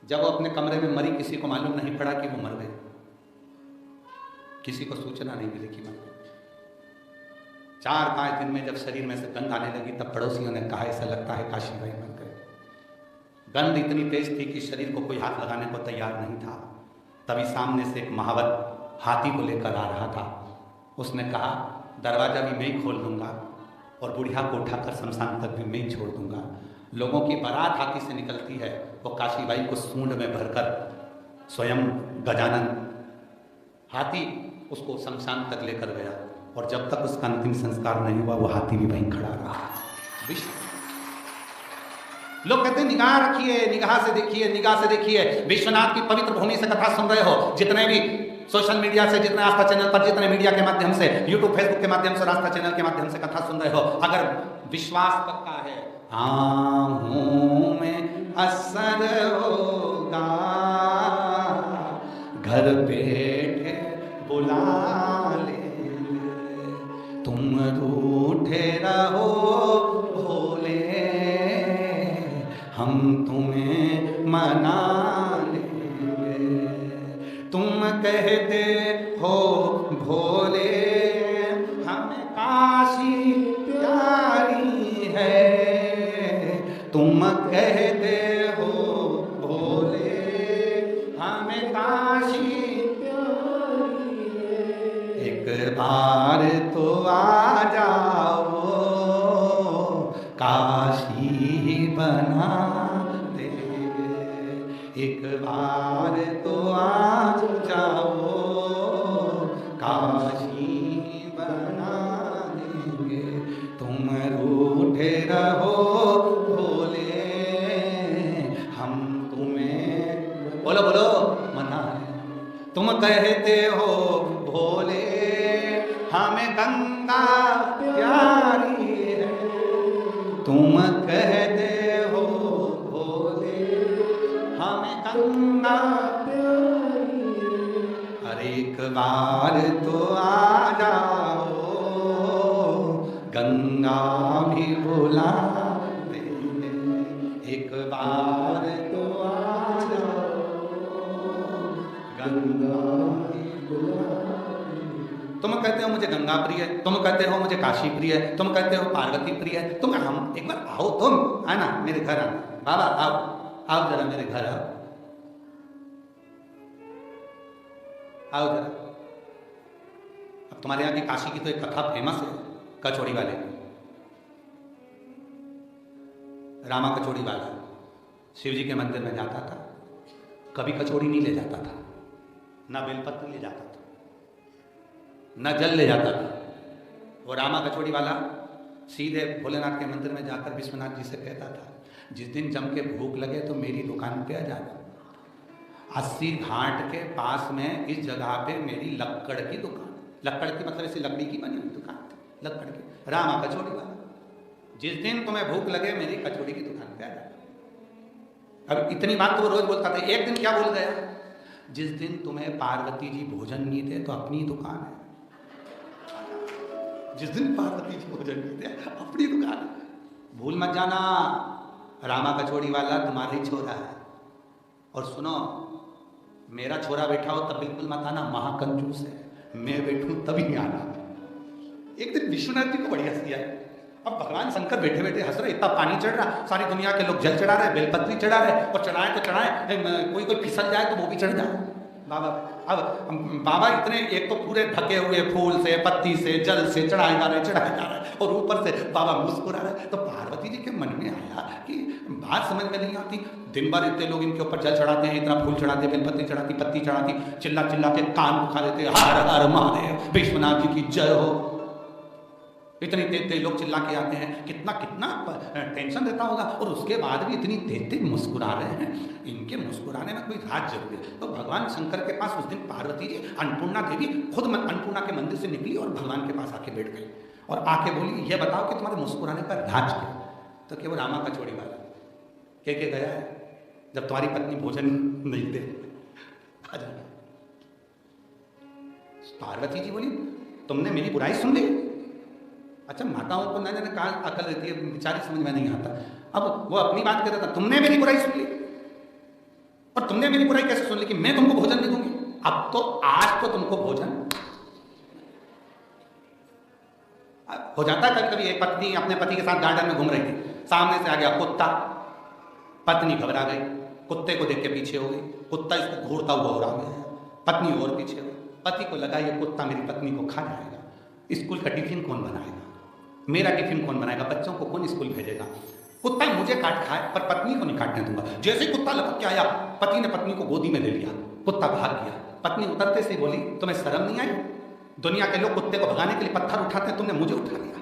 जब वो अपने कमरे में मरी, किसी को मालूम नहीं पड़ा कि वो मर गए, किसी को सूचना नहीं मिली कि मर गए। 4-5 दिन में जब शरीर में से गंध आने लगी तब पड़ोसियों ने कहा ऐसा लगता है काशी बाई मर गए। गंध इतनी तेज थी कि शरीर को कोई हाथ लगाने को तैयार नहीं था। तभी सामने से एक महावत हाथी को लेकर आ रहा था। उसने कहा दरवाजा भी मैं ही खोल दूंगा और बुढ़िया को उठाकर शमशान तक भी मैं ही छोड़ दूंगा। लोगों की बारात हाथी से निकलती है, वो काशीबाई को सूंड में भरकर स्वयं गजानन हाथी उसको शमशान तक लेकर गया। और जब तक उसका अंतिम संस्कार नहीं हुआ वो हाथी भी वहीं खड़ा रहा। लोग कहते हैं निगाह रखिए, निगाह से देखिए, निगाह से देखिए। विश्वनाथ की पवित्र भूमि से कथा सुन रहे हो, जितने भी सोशल मीडिया से, जितने आस्था चैनल पर, जितने मीडिया के माध्यम से, यूट्यूब फेसबुक के माध्यम से, आस्था चैनल के माध्यम से कथा सुन रहे हो, अगर विश्वास पक्का है आँखों में असर होगा, घर बैठे बुला ले, तुम रूठे रहो भोले, हम तुम्हें मना लेंगे। तुम कहते हो भोले हमें काशी प्यारी है, तुम कहते हो भोले हमें काशी प्यारी है। एक बार तो आ जाओ, काशी बना देंगे। एक बार तो आ जाओ, काशी बना देंगे। तुम रूठे रहो भोले, हम तुम्हें बोलो बोलो मना है। तुम कहते हो भोले हमें गंगा प्यारी है, तुम कहते हो भोले हमें गंगा प्यारी है। अरे एक बार तो आ जाओ, गंगा भी बुला देंगे। एक बार तो आ जाओ, गंगा भी बुला। तुम कहते हो मुझे गंगा प्रिय है, तुम कहते हो मुझे काशी प्रिय है, तुम कहते हो पार्वती प्रिय है, तुम हम एक बार आओ, तुम आना मेरे घर आना। बाबा आओ, आओ जरा मेरे घर आओ, आओ जरा। अब तुम्हारे यहाँ की काशी की तो एक कथा फेमस है, कचौड़ी वाले की। रामा कचौड़ी वाला शिव जी के मंदिर में जाता था, कभी कचौड़ी नहीं ले जाता था, ना बेलपत्र ले जाता था, न जल ले जाता था। वो रामा कचौड़ी वाला सीधे भोलेनाथ के मंदिर में जाकर विश्वनाथ जी से कहता था जिस दिन जम के भूख लगे तो मेरी दुकान पे आ जाना। 80 घाट के पास में इस जगह पे मेरी लक्कड़ की दुकान, लक्कड़ की मतलब ऐसी लकड़ी की बनी हुई दुकान, लक्कड़ की, रामा कचौड़ी वाला। जिस दिन तुम्हें भूख लगे मेरी कचौड़ी की दुकान पे आ जाना। अब इतनी बात तो वो रोज बोलता था। एक दिन क्या बोल गया, जिस दिन तुम्हें पार्वती जी भोजन नहीं दे तो अपनी दुकान है। जिस दिन पार्वती जी भोजन नहीं दे अपनी दुकान है। भूल मत जाना, रामा कचौड़ी वाला तुम्हारा ही छोरा है। और सुनो, मेरा छोरा बैठा हो तब बिल्कुल मत आना, महाकंजूस है, मैं बैठूं तभी आना। एक दिन विश्वनाथ जी को बड़ी हंसी आई। अब भगवान शंकर बैठे बैठे हंस रहे, इतना पानी चढ़ रहा, सारी दुनिया के लोग जल चढ़ा रहे, बेलपत्री चढ़ा रहे, और चढ़ाए तो चढ़ाए, कोई फिसल जाए तो वो भी चढ़ जाए बाबा। अब बाबा इतने, एक तो पूरे ढके हुए फूल से, पत्ती से, जल से चढ़ाए जा रहे, और ऊपर से बाबा मुस्कुरा रहे। तो पार्वती जी के मन में आया कि बात समझ में नहीं आती, दिन भर इतने लोग इनके ऊपर जल चढ़ाते हैं, इतना फूल चढ़ाते, बेलपत्री चढ़ाती, पत्ती चढ़ाती, चिल्ला चिल्ला के कान दुखा देते, हर हर महादेव, विश्वनाथ जी की जय हो, इतनी तेज तेज लोग चिल्ला के आते हैं, कितना कितना टेंशन रहता होगा, और उसके बाद भी इतनी तेज तेज मुस्कुरा रहे हैं। इनके मुस्कुराने में कोई राज जरूर है। तो भगवान शंकर के पास उस दिन पार्वती जी, अन्नपूर्णा देवी खुद अन्नपूर्णा के मंदिर से निकली और भगवान के पास आके बैठ गई, और आके बोली, ये बताओ कि तुम्हारे मुस्कुराने का राज क्या? तो क्या वो रामा का चोरी वाला के गया है, जब तुम्हारी पत्नी भोजन नहीं दे आ जाना। पार्वती जी बोली, तुमने मेरी बुराई सुन ली? अच्छा, माताओं को ना जाने कहाँ अकल रहती है, बेचारी समझ में नहीं आता। अब वो अपनी बात कहता था, तुमने मेरी बुराई सुन ली, और तुमने मेरी बुराई कैसे सुन ली कि मैं तुमको भोजन नहीं दूंगी? अब तो आज तो तुमको भोजन हो जाता है। कभी कभी एक पत्नी अपने पति के साथ गार्डन में घूम रही थी, सामने से आ गया कुत्ता, पत्नी घबरा गई, कुत्ते को देख के पीछे हो गई, कुत्ता इसको घूरता हुआ और आ गया, पत्नी और पीछे हो गई। पति को लगा ये कुत्ता मेरी पत्नी को खा जाएगा, स्कूल का टिफिन कौन बनाएगा, मेरा टिफिन कौन बनाएगा, बच्चों को कौन स्कूल भेजेगा, कुत्ता मुझे काट खाए पर पत्नी को नहीं काटने दूंगा। जैसे ही कुत्ता लपक के आया, पति ने पत्नी को गोदी में ले लिया, कुत्ता भाग गया। पत्नी उतरते से बोली, तुम्हें शर्म नहीं आई? दुनिया के लोग कुत्ते को भगाने के लिए पत्थर उठाते हैं, तुमने मुझे उठा लिया।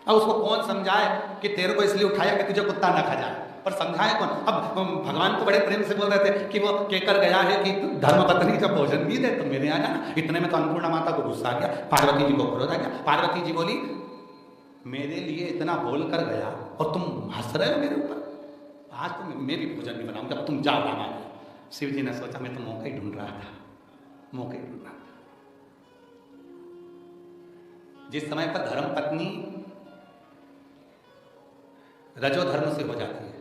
अब उसको कौन समझाए कि तेरे को इसलिए उठाया कि तुझे कुत्ता ना खा जाए, पर समझाए कौन? अब भगवान को बड़े प्रेम से बोल रहे थे कि वो कहकर गया है कि धर्मपत्नी जब भोजन भी दे तो मेरे आ जाना। इतने में तो अन्नपूर्णा माता को गुस्सा आ गया, पार्वती जी को क्रोध आ गया। पार्वती जी बोली, मेरे लिए इतना बोल कर गया और तुम हंस रहे हो मेरे ऊपर, आज तो मैं भी भोजन नहीं बनाऊंगा, अब तुम जाओ रामा। शिव जी ने सोचा, मैं तो मौका ही ढूंढ रहा था, मौका ही ढूंढ रहा था। जिस समय पर धर्म पत्नी रजो धर्म से हो जाती है,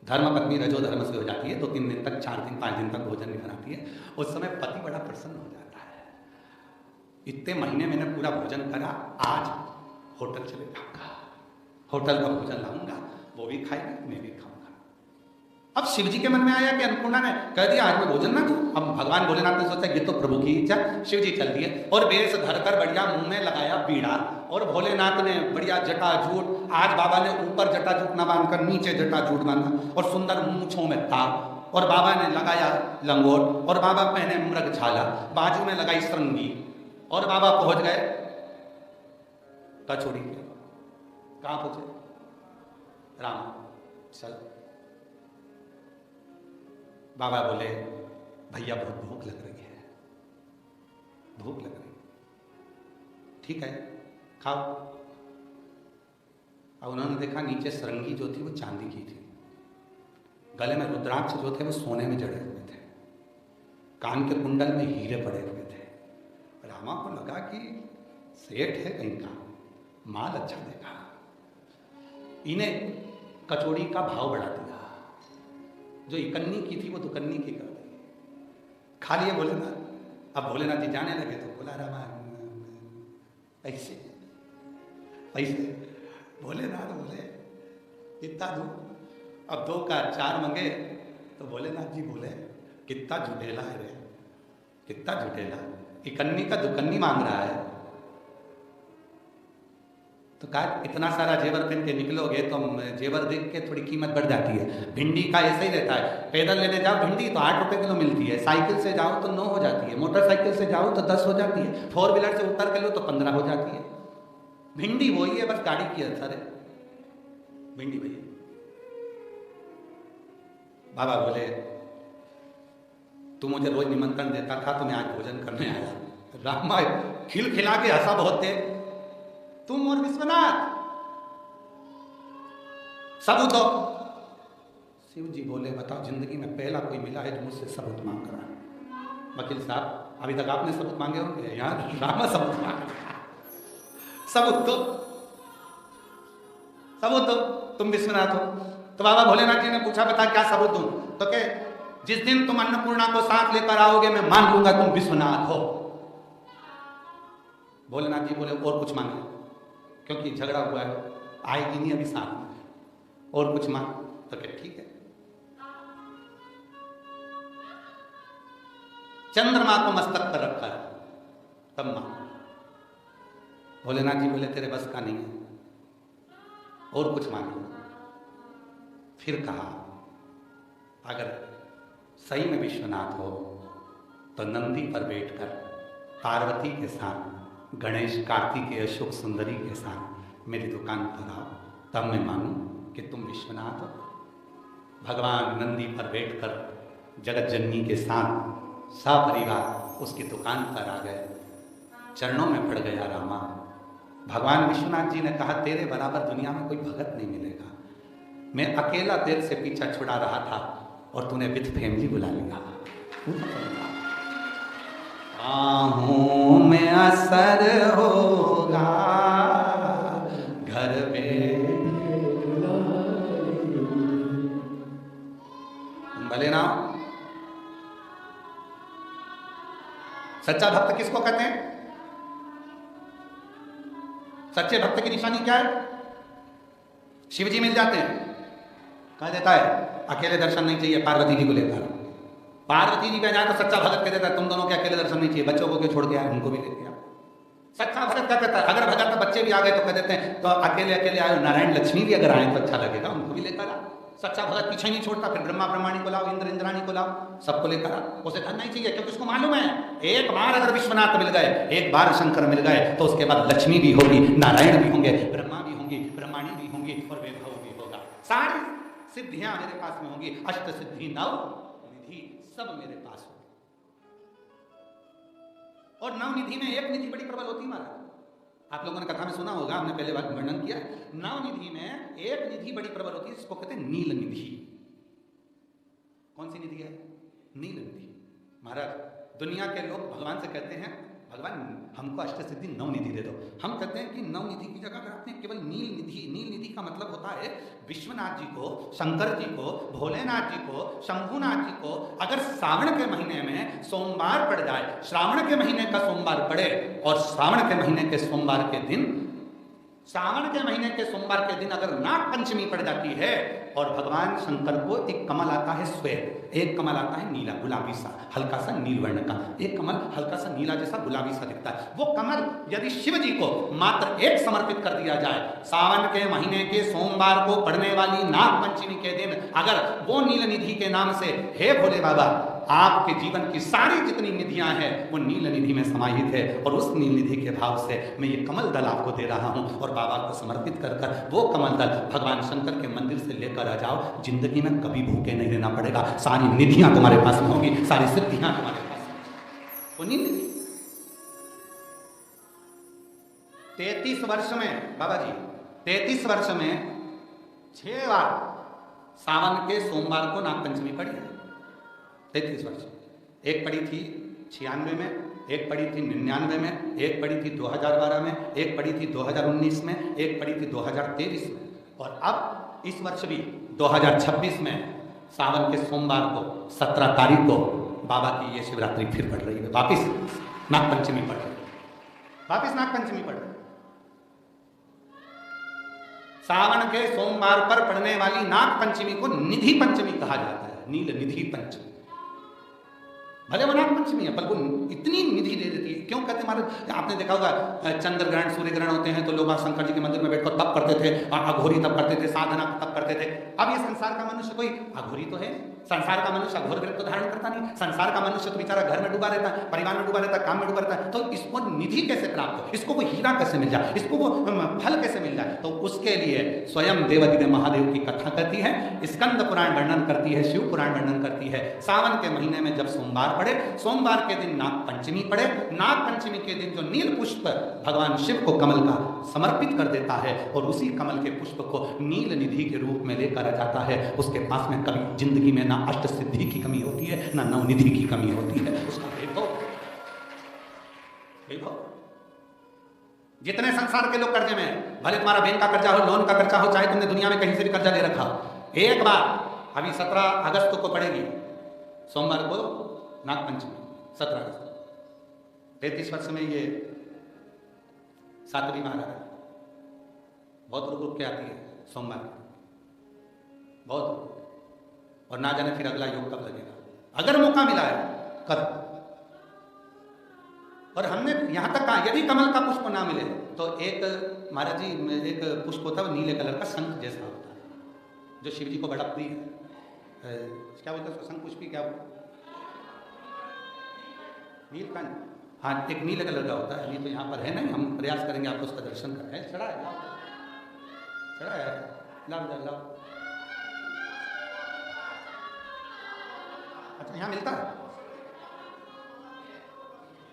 धर्म पत्नी रजो धर्म से हो जाती है, 2-3 दिन तक, 4 दिन 5 दिन तक भोजन नहीं बनाती है, उस समय पति बड़ा प्रसन्न हो जाता है। इतने महीने मैंने पूरा भोजन करा, आज होटल चले जाऊंगा, होटल का भोजन लाऊंगा, वो भी खाएगी मैं भी खाऊंगा। अब शिव जी के मन में आया कि अन्नपूर्णा ने कह दिया आज मैं भोजन ना दूं। अब भगवान भोलेनाथ ने सोचा ये तो प्रभु की इच्छा। शिव जी चल दिए और बेस धरकर बढ़िया मुंह में लगाया बीड़ा, और भोलेनाथ ने बढ़िया जटाजूट, आज बाबा ने ऊपर जटाजूट ना बांधकर नीचे जटाजूट बांधा और सुंदर मूंछों में ताव, और बाबा ने लगाया लंगोट, और बाबा पहने मृग छाला, बाजू में लगाई श्रृंगी, और बाबा पहुंच गए कचौड़ी के। कहां पहुंचे? राम चल। बाबा बोले, भैया बहुत भूख लग रही है, भूख लग रही है, ठीक है खाओ। अब उन्होंने देखा नीचे सरंगी जो थी वो चांदी की थी, गले में रुद्राक्ष जो थे वो सोने में जड़े हुए थे, कान के कुंडल में हीरे पड़े हुए थे। रामा को लगा कि सेठ है कहीं का, माल अच्छा देखा, इन्हें कचौड़ी का भाव बढ़ा दिया, जो इकन्नी की थी वो दुकन्नी की कर दी, खा लिए भोलेनाथ। अब भोलेनाथ जी जाने लगे तो बोला, रामा ऐसे ऐसे, भोलेनाथ बोले कितना दूं? अब 2 का 4 मंगे तो भोलेनाथ जी बोले, कितना झुटेला है रे, कितना झुटेला, इकन्नी का दुकन्नी मांग रहा है। तो कहा इतना सारा जेवर पहन के निकलोगे तो जेवर देख के थोड़ी कीमत बढ़ जाती है। भिंडी का ऐसा ही रहता है, पैदल लेने जाओ भिंडी तो 8 रुपए किलो मिलती है, साइकिल से जाओ तो 9 हो जाती है, मोटरसाइकिल से जाओ तो 10 हो जाती है, 4 व्हीलर से उतर के लो तो 15 हो जाती है। भिंडी वही है, बस गाड़ी की असर है, भिंडी वही। बाबा बोले, तू मुझे रोज निमंत्रण देता था तो मैं आज भोजन करने आया। रामा खिलखिला के हंसा बहुत थे, तुम और विश्वनाथ सबूत दो। शिव जी बोले, बताओ जिंदगी में पहला कोई मिला है जो मुझसे सबूत मांग रहा है? वकील साहब अभी तक आपने सबूत मांगे होंगे, यहाँ रामा सबूत मांग, सबूत दो, सबूत दो, तुम विश्वनाथ हो। तो बाबा भोलेनाथ जी ने पूछा बता क्या सबूत दूं? तो के जिस दिन तुम अन्नपूर्णा को साथ लेकर आओगे मैं मान लूंगा तुम विश्वनाथ हो। भोलेनाथ जी बोले और कुछ मांगे, क्योंकि झगड़ा हुआ है, आएगी नहीं अभी साथ में, और कुछ मांग? तो क्या ठीक है। चंद्रमा को मस्तक पर रखा है, तब मांग। भोलेनाथ जी बोले तेरे बस का नहीं है, और कुछ मांगे। फिर कहा अगर सही में विश्वनाथ हो तो नंदी पर बैठकर पार्वती के साथ, गणेश, कार्तिकेय, शुक सुंदरी के साथ मेरी दुकान पर आओ, तब मैं मानूं कि तुम विश्वनाथ हो। भगवान नंदी पर बैठकर जगत जननी के साथ सपरिवार उसकी दुकान पर आ गए, चरणों में पड़ गया रामा। भगवान विश्वनाथ जी ने कहा तेरे बराबर दुनिया में कोई भगत नहीं मिलेगा, मैं अकेला तेरे से पीछा छुड़ा रहा था और तूने विथ फैमिली बुला लिया। में असर होगा घर में भले ना। सच्चा भक्त किसको कहते हैं? सच्चे भक्त की निशानी क्या है? शिव जी मिल जाते हैं, कह देता है अकेले दर्शन नहीं चाहिए, पार्वती जी को लेकर। पार्वती जी पे जाए तो सच्चा भगत कह देता है तुम दोनों के अकेले दर्शन नहीं चाहिए, बच्चों को क्यों छोड़ के आए, उनको भी लेके आओ। सच्चा भगत क्या कहता है? अगर भगत तो बच्चे भी आ गए तो कह देते हैं तो अकेले अकेले आए, नारायण लक्ष्मी भी अगर आए तो अच्छा लगेगा, उनको भी लेकर आओ। सच्चा भगत पीछे नहीं छोड़ता, फिर ब्रह्मा ब्रह्माणी को लाओ, इंद्र इंद्राणी को लाओ, सबको लेकर आओ। उसे धन नहीं चाहिए, क्योंकि उसको मालूम है एक बार अगर विश्वनाथ मिल गए, एक बार शंकर मिल गए, तो उसके बाद लक्ष्मी भी होगी, नारायण भी होंगे, ब्रह्मा भी होंगी, ब्रह्माणी भी होंगी, और वैभव भी होगा। सारी सिद्धियां मेरे पास में होंगी, अष्ट सिद्धि नव निधि सब मेरे पास होगी। और नव निधि में एक निधि बड़ी प्रबल होती है महाराज, आप लोगों ने कथा में सुना होगा, हमने पहले बात वर्णन किया। नव निधि में एक निधि बड़ी प्रबल होती है, जिसको कहते हैं नील निधि। कौन सी निधि है? नील निधि। महाराज दुनिया के लोग भगवान से कहते हैं भगवान हमको अष्ट सिद्धि नव निधि दे दो। हम कहते हैं कि नव निधि की जगह अगर आपने केवल नील निधि, नील निधि का मतलब होता है विश्वनाथ जी को, शंकर जी को, भोलेनाथ जी को, शंभुनाथ जी को अगर श्रावण के महीने में सोमवार पड़ जाए, श्रावण के महीने का सोमवार पड़े, और श्रावण के महीने के सोमवार के दिन, श्रावण के महीने के सोमवार के दिन अगर नाग पंचमी पड़ जाती है, और भगवान शंकर को एक कमल आता है श्वेत, एक कमल आता है नीला गुलाबी सा, हल्का सा नील वर्ण का, एक कमल हल्का सा नीला जैसा गुलाबी सा दिखता है, वो कमल यदि शिव जी को मात्र एक समर्पित कर दिया जाए, सावन के महीने के सोमवार को पड़ने वाली नाग पंचमी के दिन अगर वो नील निधि के नाम से, हे भोले बाबा आपके जीवन की सारी जितनी निधियां हैं वो नील निधि में समाहित है, और उस नील निधि के भाव से मैं ये कमल दल आपको दे रहा हूं, और बाबा को समर्पित कर कर वो कमल दल भगवान शंकर के मंदिर से लेकर आ जाओ, जिंदगी में कभी भूखे नहीं रहना पड़ेगा, सारी निधियां तुम्हारे पास में होगी, सारी सिद्धियां तुम्हारे पास में। वो नील निधि 33 वर्ष में बाबा जी 33 वर्ष में 6 बार सावन के सोमवार को नागपंचमी पड़ी है। 33 वर्ष, एक पड़ी थी 96 में, एक पड़ी थी 99 में, एक पड़ी थी 2012 में, एक पड़ी थी 2019 में, एक पड़ी थी 2023 में, और अब इस वर्ष भी 2026 में सावन के सोमवार को 17 तारीख को बाबा की ये शिवरात्रि फिर पड़ रही है, वापिस नागपंचमी पड़ रही है, वापिस नागपंचमी पड़ रही है। सावन के सोमवार पर पड़ने वाली नाग पंचमी को निधि पंचमी कहा जाता है, नील निधि पंचमी। भले वो नाग पंचमी है पर वो इतनी निधि दे देती है। क्यों कहते हैं महाराज? आपने देखा होगा चंद्र ग्रहण सूर्य ग्रहण होते हैं तो लोग शंकर जी के मंदिर में बैठकर तप करते थे, अघोरी तप करते थे, साधना तप करते थे। अब ये संसार का मनुष्य कोई अघोरी तो है, संसार का मनुष्य अघोर व्रत तो धारण करता नहीं, संसार का मनुष्य तो बेचारा घर में डूबा रहता है, परिवार में डूबा रहता है, काम में डूबा रहता है, तो इसको निधि कैसे प्राप्त हो, इसको वो हीरा कैसे मिल जाए, इसको वो फल कैसे मिल जाए? तो उसके लिए स्वयं देवादिदेव महादेव की कथा कहती है, स्कंद पुराण वर्णन करती है, शिव पुराण वर्णन करती है। सावन के महीने में जब सोमवार पड़े, सोमवार के दिन नाग पंचमी पड़े, नाग पंचमी के दिन जो नील पुष्प भगवान शिव को कमल का समर्पित कर देता है और उसी कमल के पुष्प को नील निधि के रूप में लेकर आ जाता है, उसके पास में कभी जिंदगी में ना अष्ट सिद्धि की कमी होती है ना नवनिधि की कमी होती है। उसका वैभव जितने संसार के लोग कर्जे में, भले तुम्हारा बैंक का कर्जा हो, लोन का कर्जा हो, चाहे तुमने दुनिया में कहीं से भी कर्जा ले रखा हो, एक बार अभी 17 अगस्त को पड़ेगी, सोमवार को नागपंचमी, 17 अगस्त। 33 वर्ष में ये 7वीं महाराज बहुत रुक रुक के आती है सोमवार, बहुत, और ना जाने फिर अगला योग कब लगेगा। अगर मौका मिला है कर। और हमने यहां तक कहा यदि कमल का पुष्प ना मिले तो एक महाराज जी एक पुष्प होता है नीले कलर का, शंख जैसा होता है, जो शिव जी को बड़ा प्रिय है। क्या बोलते हैं उसको, शंख पुष्पी, क्या बोलते, नीलकंठ। हाँ, एक नीले कलर का होता है। अभी तो यहाँ पर है नहीं, हम प्रयास करेंगे आपको उसका दर्शन करें। चढ़ा है, चढ़ा है, लाओ लाओ। अच्छा, यहाँ मिलता है।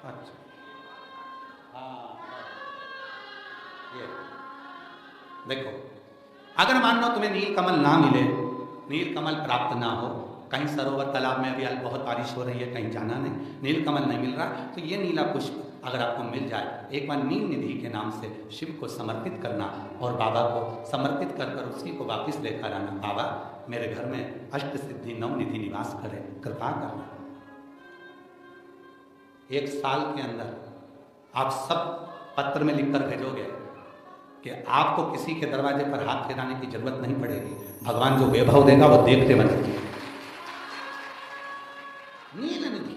अच्छा, हाँ, ये देखो, अगर मान लो तुम्हें नील कमल ना मिले, नील कमल प्राप्त ना हो, कहीं सरोवर तालाब में अभी बहुत बारिश हो रही है, कहीं जाना नहीं, नील कमल नहीं मिल रहा, तो ये नीला पुष्प अगर आपको मिल जाए, एक बार नील निधि के नाम से शिव को समर्पित करना और बाबा को समर्पित कर कर उसी को वापस लेकर आना। बाबा मेरे घर में अष्ट सिद्धि नव निधि निवास करे, कृपा करना। 1 साल के अंदर आप सब पत्र में लिखकर भेजोगे कि आपको किसी के दरवाजे पर हाथ फेराने की जरूरत नहीं पड़ेगी। भगवान जो वैभव देगा वो देखते बनेंगे। नील निधि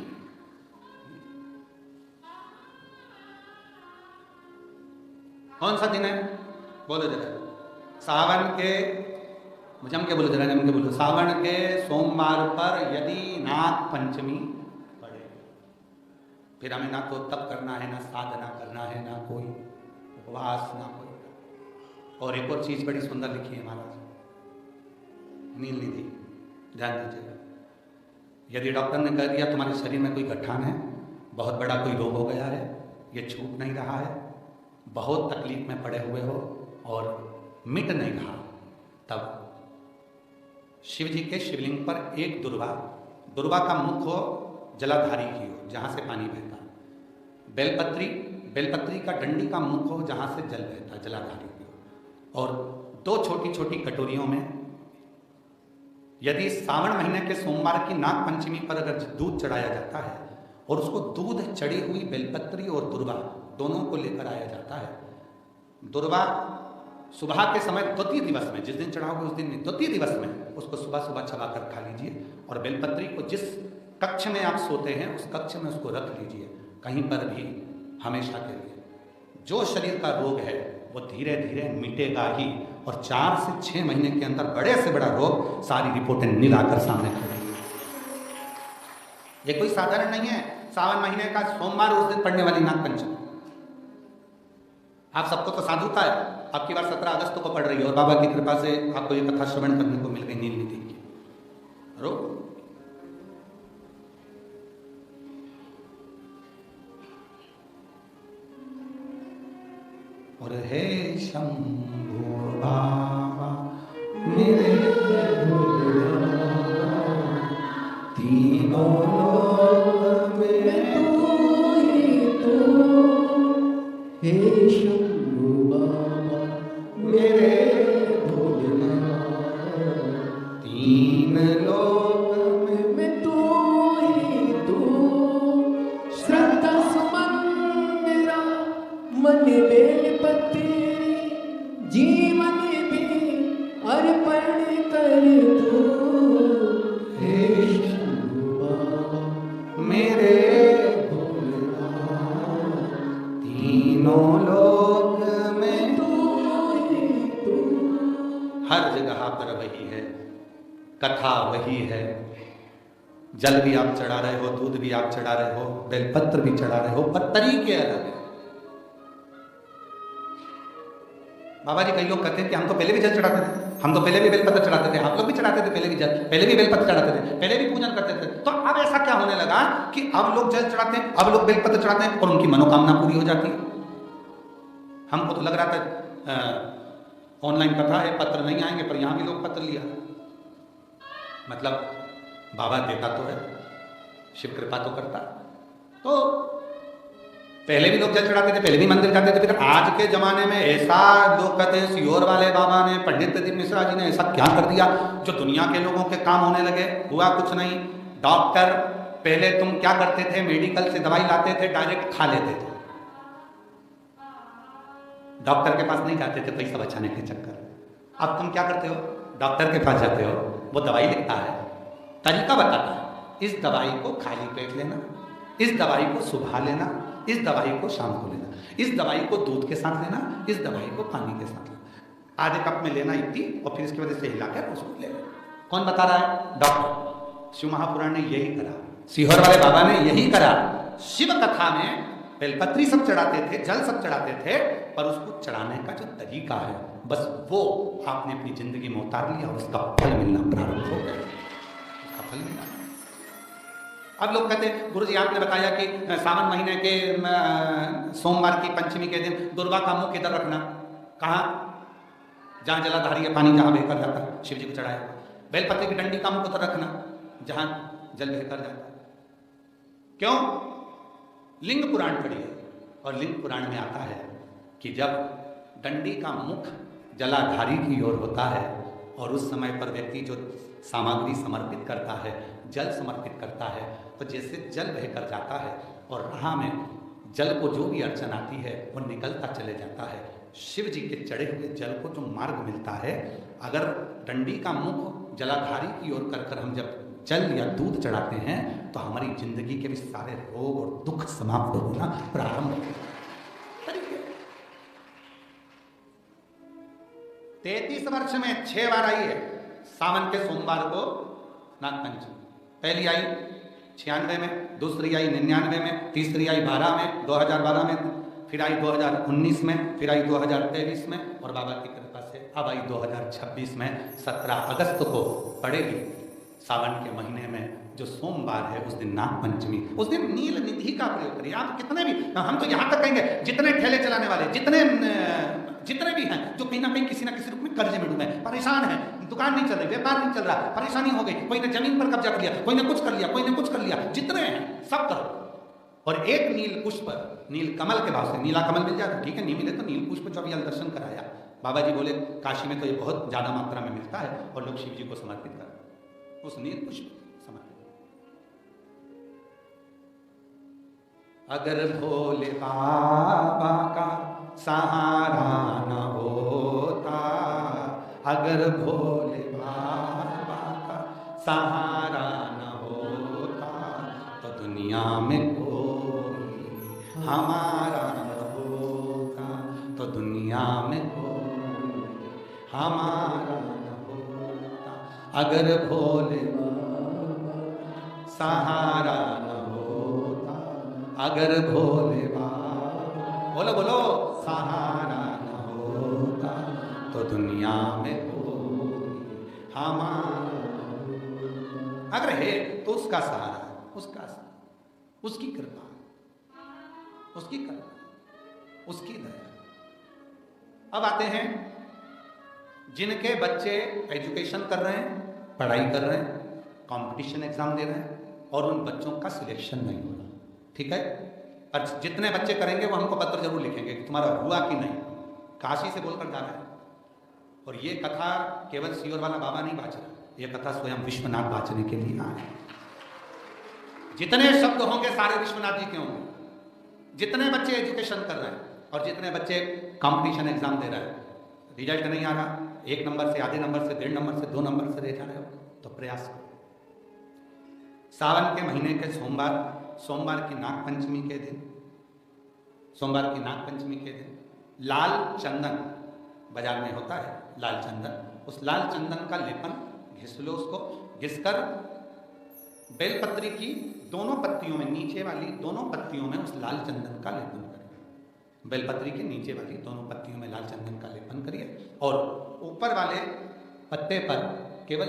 कौन सा दिन है बोलो जरा, सावन के, जम के बोलो जरा, जम के बोलो, सावन के सोमवार पर यदि नाग पंचमी पड़े, फिर हमें ना तो तप करना है, ना साधना करना है, ना कोई उपवास, ना कोई। और एक और चीज बड़ी सुंदर लिखी है महाराज, नील निधि, ध्यान दीजिएगा। यदि डॉक्टर ने कह दिया तुम्हारे शरीर में कोई गठान है, बहुत बड़ा कोई रोग हो गया है, ये छूट नहीं रहा है, बहुत तकलीफ में पड़े हुए हो और मिट नहीं रहा, तब शिव जी के शिवलिंग पर एक दुर्वा का मुख हो जलाधारी की हो, जहां से पानी बहता, बेलपत्री का डंडी का मुख हो जहां से जल बहता, जलाधारी की हो, और 2 छोटी छोटी कटोरियों में, यदि सावन महीने के सोमवार की नाग पंचमी पर अगर दूध चढ़ाया जाता है और उसको दूध चढ़ी हुई बेलपत्री और दुर्वा दोनों को लेकर आया जाता है, दुर्वा सुबह के समय द्वितीय दिवस में, जिस दिन चढ़ाओगे उस दिन द्वितीय दिवस में उसको सुबह सुबह चबाकर खा लीजिए, और बेलपत्री को जिस कक्ष में आप सोते हैं उस कक्ष में उसको रख लीजिए, कहीं पर भी, हमेशा के लिए। जो शरीर का रोग है वो धीरे धीरे मिटेगा ही, और 4 से 6 महीने के अंदर बड़े से बड़ा रोग सारी रिपोर्टें नील आकर सामने खड़ी। ये कोई साधारण नहीं है। सावन महीने का सोमवार उस दिन पड़ने वाली नाग पंचमी, आप सबको तो साधुता है, आपकी बार 17 अगस्त को पड़ रही है, और बाबा की कृपा से आपको ये कथा श्रवण करने को मिल गई नील निधि की। और हे शंभु बाबा मेरे तीनों लोक में तू ही तू, हे शंभु बाबा मेरे भोलेनाथ, 3 लोक में तू ही तू, श्रद्धा सुमन मेरा मन बेलपत्री जीवन भी अर्पण कर दो, हे शंभु बाबा मेरे भोलेनाथ, तीनों लोक में तू ही तू। हर जगह पर वही है, कथा वही है, जल भी आप चढ़ा रहे हो, दूध भी आप चढ़ा रहे हो, बेलपत्र भी चढ़ा रहे हो, पर तरीके अलग है। बाबा जी कई लोग कहते हैं कि हम तो पहले भी जल चढ़ाते थे, हम तो पहले भी बेलपत्र चढ़ाते थे, आप लोग भी चढ़ाते थे पहले भी जल, पहले भी बेलपत्र चढ़ाते थे, पहले भी पूजन करते थे। तो अब ऐसा क्या होने लगा कि अब लोग जल चढ़ाते हैं, अब लोग बेलपत्र चढ़ाते हैं और उनकी मनोकामना पूरी हो जाती है। हमको तो लग रहा था ऑनलाइन कथा है, पत्र नहीं आएंगे, पर यहां भी लोग पत्र लिया, मतलब बाबा देता तो है, शिव कृपा तो करता। तो पहले भी लोग जल चढ़ाते थे, पहले भी मंदिर जाते थे, फिर आज के जमाने में ऐसा लोग कहते हैं सीहोर वाले बाबा ने, पंडित प्रदीप मिश्रा जी ने ऐसा क्या कर दिया जो दुनिया के लोगों के काम होने लगे। हुआ कुछ नहीं। डॉक्टर पहले तुम क्या करते थे, मेडिकल से दवाई लाते थे, डायरेक्ट खा लेते थे, डॉक्टर के पास नहीं जाते थे पैसा बचाने के चक्कर। अब तुम क्या करते हो, डॉक्टर के पास जाते हो, वो दवाई लिखता है, तरीका बताता है, इस दवाई को खाली पेट लेना, इस दवाई को सुबह लेना, इस दवाई को शाम को लेना, इस दवाई को दूध के साथ लेना, इस दवाई को पानी के साथ लेना, आधे कप में लेना इतनी, और फिर इसकी वजह से हिलाकर उसको ले लेना। कौन बता रहा है? डॉक्टर। शिव महापुराण ने यही करा, सीहोर वाले बाबा ने यही करा। शिव कथा में बेलपत्री सब चढ़ाते थे, जल सब चढ़ाते थे, पर उसको चढ़ाने का जो तरीका है, बस वो आपने अपनी जिंदगी में उतार लिया और उसका फल मिलना प्रारंभ हो गया, उसका फल मिलना। अब लोग कहते हैं गुरु जी आपने बताया कि सावन महीने के सोमवार की पंचमी के दिन दुर्गा का मुख इधर रखना, कहाँ? जहाँ जलाधारी है, पानी जहाँ बहकर जाता है, शिव जी को चढ़ाया। बेलपत्री की डंडी का मुख उधर रखना जहाँ जल बहकर जाता है। क्यों? लिंग पुराण पढ़ी है, और लिंग पुराण में आता है कि जब डंडी का मुख जलाधारी की ओर होता है और उस समय पर व्यक्ति जो सामग्री समर्पित करता है, जल समर्पित करता है, तो जैसे जल बहकर जाता है और राह में जल को जो भी अड़चन आती है वो निकलता चले जाता है। शिव जी के चढ़े हुए जल को जो मार्ग मिलता है, अगर डंडी का मुख जलाधारी की ओर कर हम जब जल या दूध चढ़ाते हैं तो हमारी जिंदगी के भी सारे रोग और दुख समाप्त होना प्रारंभ होते हैं। 33 वर्ष में 6 बार आई है सावन के सोमवार को नागपंचमी। पहली आई 96 में, दूसरी आई 99 में, तीसरी आई 12 में, 2012 में, फिर आई 2019 में, फिर आई 2023 में, और बाबा की कृपा से अब आई 2026 में। 17 अगस्त को पड़ेगी सावन के महीने में जो सोमवार है, उस दिन नागपंचमी। उस दिन नील निधि का प्रयोग करिए। आप कितने भी, हम तो यहाँ तक कहेंगे जितने ठेले चलाने वाले, जितने भी हैं जो कहीं ना कहीं किसी ना किसी रूप में कर्जे में डूबे, परेशान है, दुकान नहीं चल रही, व्यापार नहीं चल रहा, परेशानी हो गई, कोई ने जमीन पर कब्जा कर लिया, कोई ने कुछ कर लिया, कोई ने कुछ कर लिया, जितने हैं सब करो। और एक नील पुष्प, नील कमल के भाव से, नीला कमल मिल जाता, ठीक है, नहीं मिले तो नील पुष्प जो अभी दर्शन कराया, बाबा जी बोले काशी में तो ये बहुत ज्यादा मात्रा में मिलता है और लोग शिव जी को समर्पित कर उस नील पुष्प समर्पित। अगर भोले बाबा का सहारा न होता, अगर भोले बाबा का सहारा न होता, तो दुनिया में कोई हमारा न होता, तो दुनिया में कोई हमारा न होता। अगर भोले बाबा सहारा न होता, अगर भोले बाबा, बोलो बोलो, सहारा न होता, तो दुनिया में कोई हमारा, अगर है तो उसका सहारा, उसका सहारा, उसकी कृपा, उसकी कृपा, उसकी दया। अब आते हैं जिनके बच्चे एजुकेशन कर रहे हैं, पढ़ाई कर रहे हैं, कंपटीशन एग्जाम दे रहे हैं और उन बच्चों का सिलेक्शन नहीं हो रहा, ठीक है, और जितने बच्चे करेंगे वो हमको पत्र जरूर लिखेंगे कि तुम्हारा हुआ कि नहीं, काशी से बोलकर जा रहा है। और ये कथा केवल सीहोर वाला बाबा नहीं बाँच रहा, ये कथा स्वयं विश्वनाथ बाँचने के लिए आए। जितने शब्द होंगे सारे विश्वनाथ जी के होंगे। जितने बच्चे एजुकेशन कर रहे हैं और जितने बच्चे कंपटीशन एग्जाम दे रहे हैं, रिजल्ट नहीं आ रहा, 1 नंबर से, आधे नंबर से, 1.5 नंबर से, 2 नंबर से रह जा रहे हो, तो प्रयास करो। सावन के महीने के सोमवार की नागपंचमी के दिन, सोमवार की नागपंचमी के दिन लाल चंदन बाजार में होता है, लाल चंदन, उस लाल चंदन का लेपन घिस लो, उसको घिसकर बेलपत्री की दोनों पत्तियों में, नीचे वाली दोनों पत्तियों में उस लाल चंदन का लेपन करिए। बेलपत्री के नीचे वाली दोनों पत्तियों में लाल चंदन का लेपन करिए और ऊपर वाले पत्ते पर केवल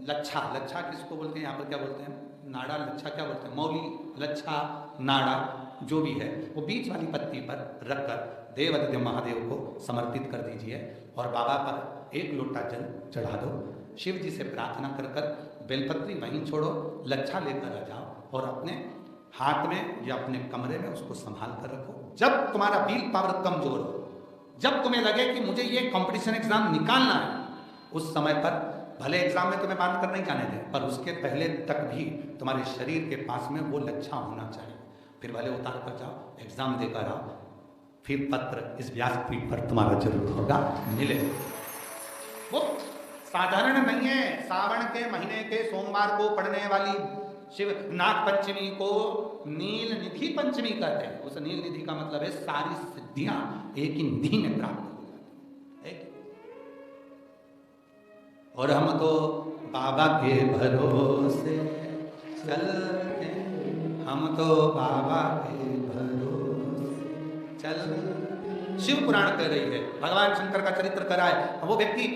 लच्छा, लच्छा किसको बोलते हैं यहाँ पर, क्या बोलते हैं, नाड़ा, लच्छा क्या बोलते हैं, मौली, लच्छा, नाड़ा जो भी है, वो बीच वाली पत्ती पर रखकर देवादिदेव महादेव को समर्पित कर दीजिए और बाबा पर 1 लोटा जल चढ़ा दो। शिव जी से प्रार्थना कर कर बेलपत्री वहीं छोड़ो, लच्छा लेकर आ जाओ और अपने हाथ में या अपने कमरे में उसको संभाल कर रखो। जब तुम्हारा विल पावर कमजोर हो, जब तुम्हें लगे कि मुझे ये कंपटीशन एग्जाम निकालना है, उस समय पर भले एग्जाम में तुम्हें बांध कर नहीं जाने दें, पर उसके पहले तक भी तुम्हारे शरीर के पास में वो लच्छा होना चाहिए। फिर भले उतार कर जाओ, एग्जाम देकर आओ, फिर पत्र इस व्यासपीठ पर तुम्हारा जरूर होगा, मिले। वो साधारण नहीं है। सावन के महीने के सोमवार को पड़ने वाली शिव नाग पंचमी को नील निधि पंचमी कहते हैं। उस नील निधि का मतलब है सारी सिद्धियां एक ही निधि में प्राप्त हो जाती है। और हम तो बाबा के भरोसे चलते, हम तो बाबा के भरोसे चल। शिव पुराण कह रही है, भगवान शंकर का चरित्र कह रहा है। वो व्यक्ति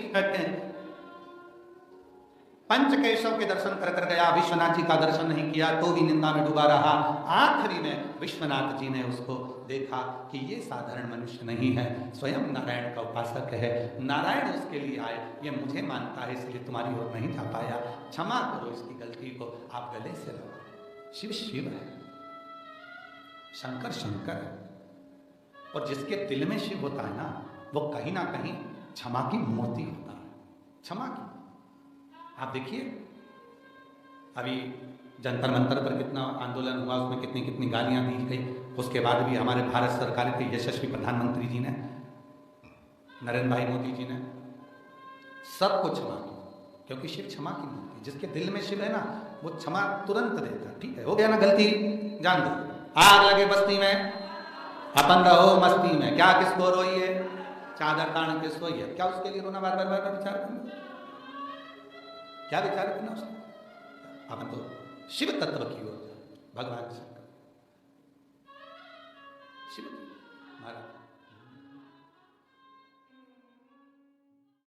पंच केशव के दर्शन कर कर गया, विश्वनाथ जी का दर्शन नहीं किया तो भी निंदा में डूबा रहा। आखिरी में विश्वनाथ जी ने उसको देखा कि ये साधारण मनुष्य नहीं है, स्वयं नारायण का उपासक है। नारायण उसके लिए आए, ये मुझे मानता है इसलिए तुम्हारी ओर नहीं जा पाया, क्षमा करो इसकी गलती को। आप गले से लगाओ। शिव शिव है, शंकर शंकर है, और जिसके दिल में शिव होता है ना, वो कहीं ना कहीं क्षमा की मूर्ति होता है। क्षमा की आप देखिए, अभी जंतर मंतर पर कितना आंदोलन हुआ, उसमें कितनी कितनी गालियां दी गई। उसके बाद भी हमारे भारत सरकार के यशस्वी प्रधानमंत्री जी ने, नरेंद्र भाई मोदी जी ने सबको क्षमा की, क्योंकि शिव क्षमा की मूर्ति। जिसके दिल में शिव है ना, वो क्षमा तुरंत देता। ठीक है, हो गया ना गलती, जान दो। आग लगे बस्ती में, अपन रहो मस्ती में। क्या किसको रोई है, चादर तान के सोई है, क्या उसके लिए रोना? बार बार बार बार विचार करना, क्या विचार करना उसको? अपन तो शिव तत्व की ओर, भगवान शंकर शिव महाराज।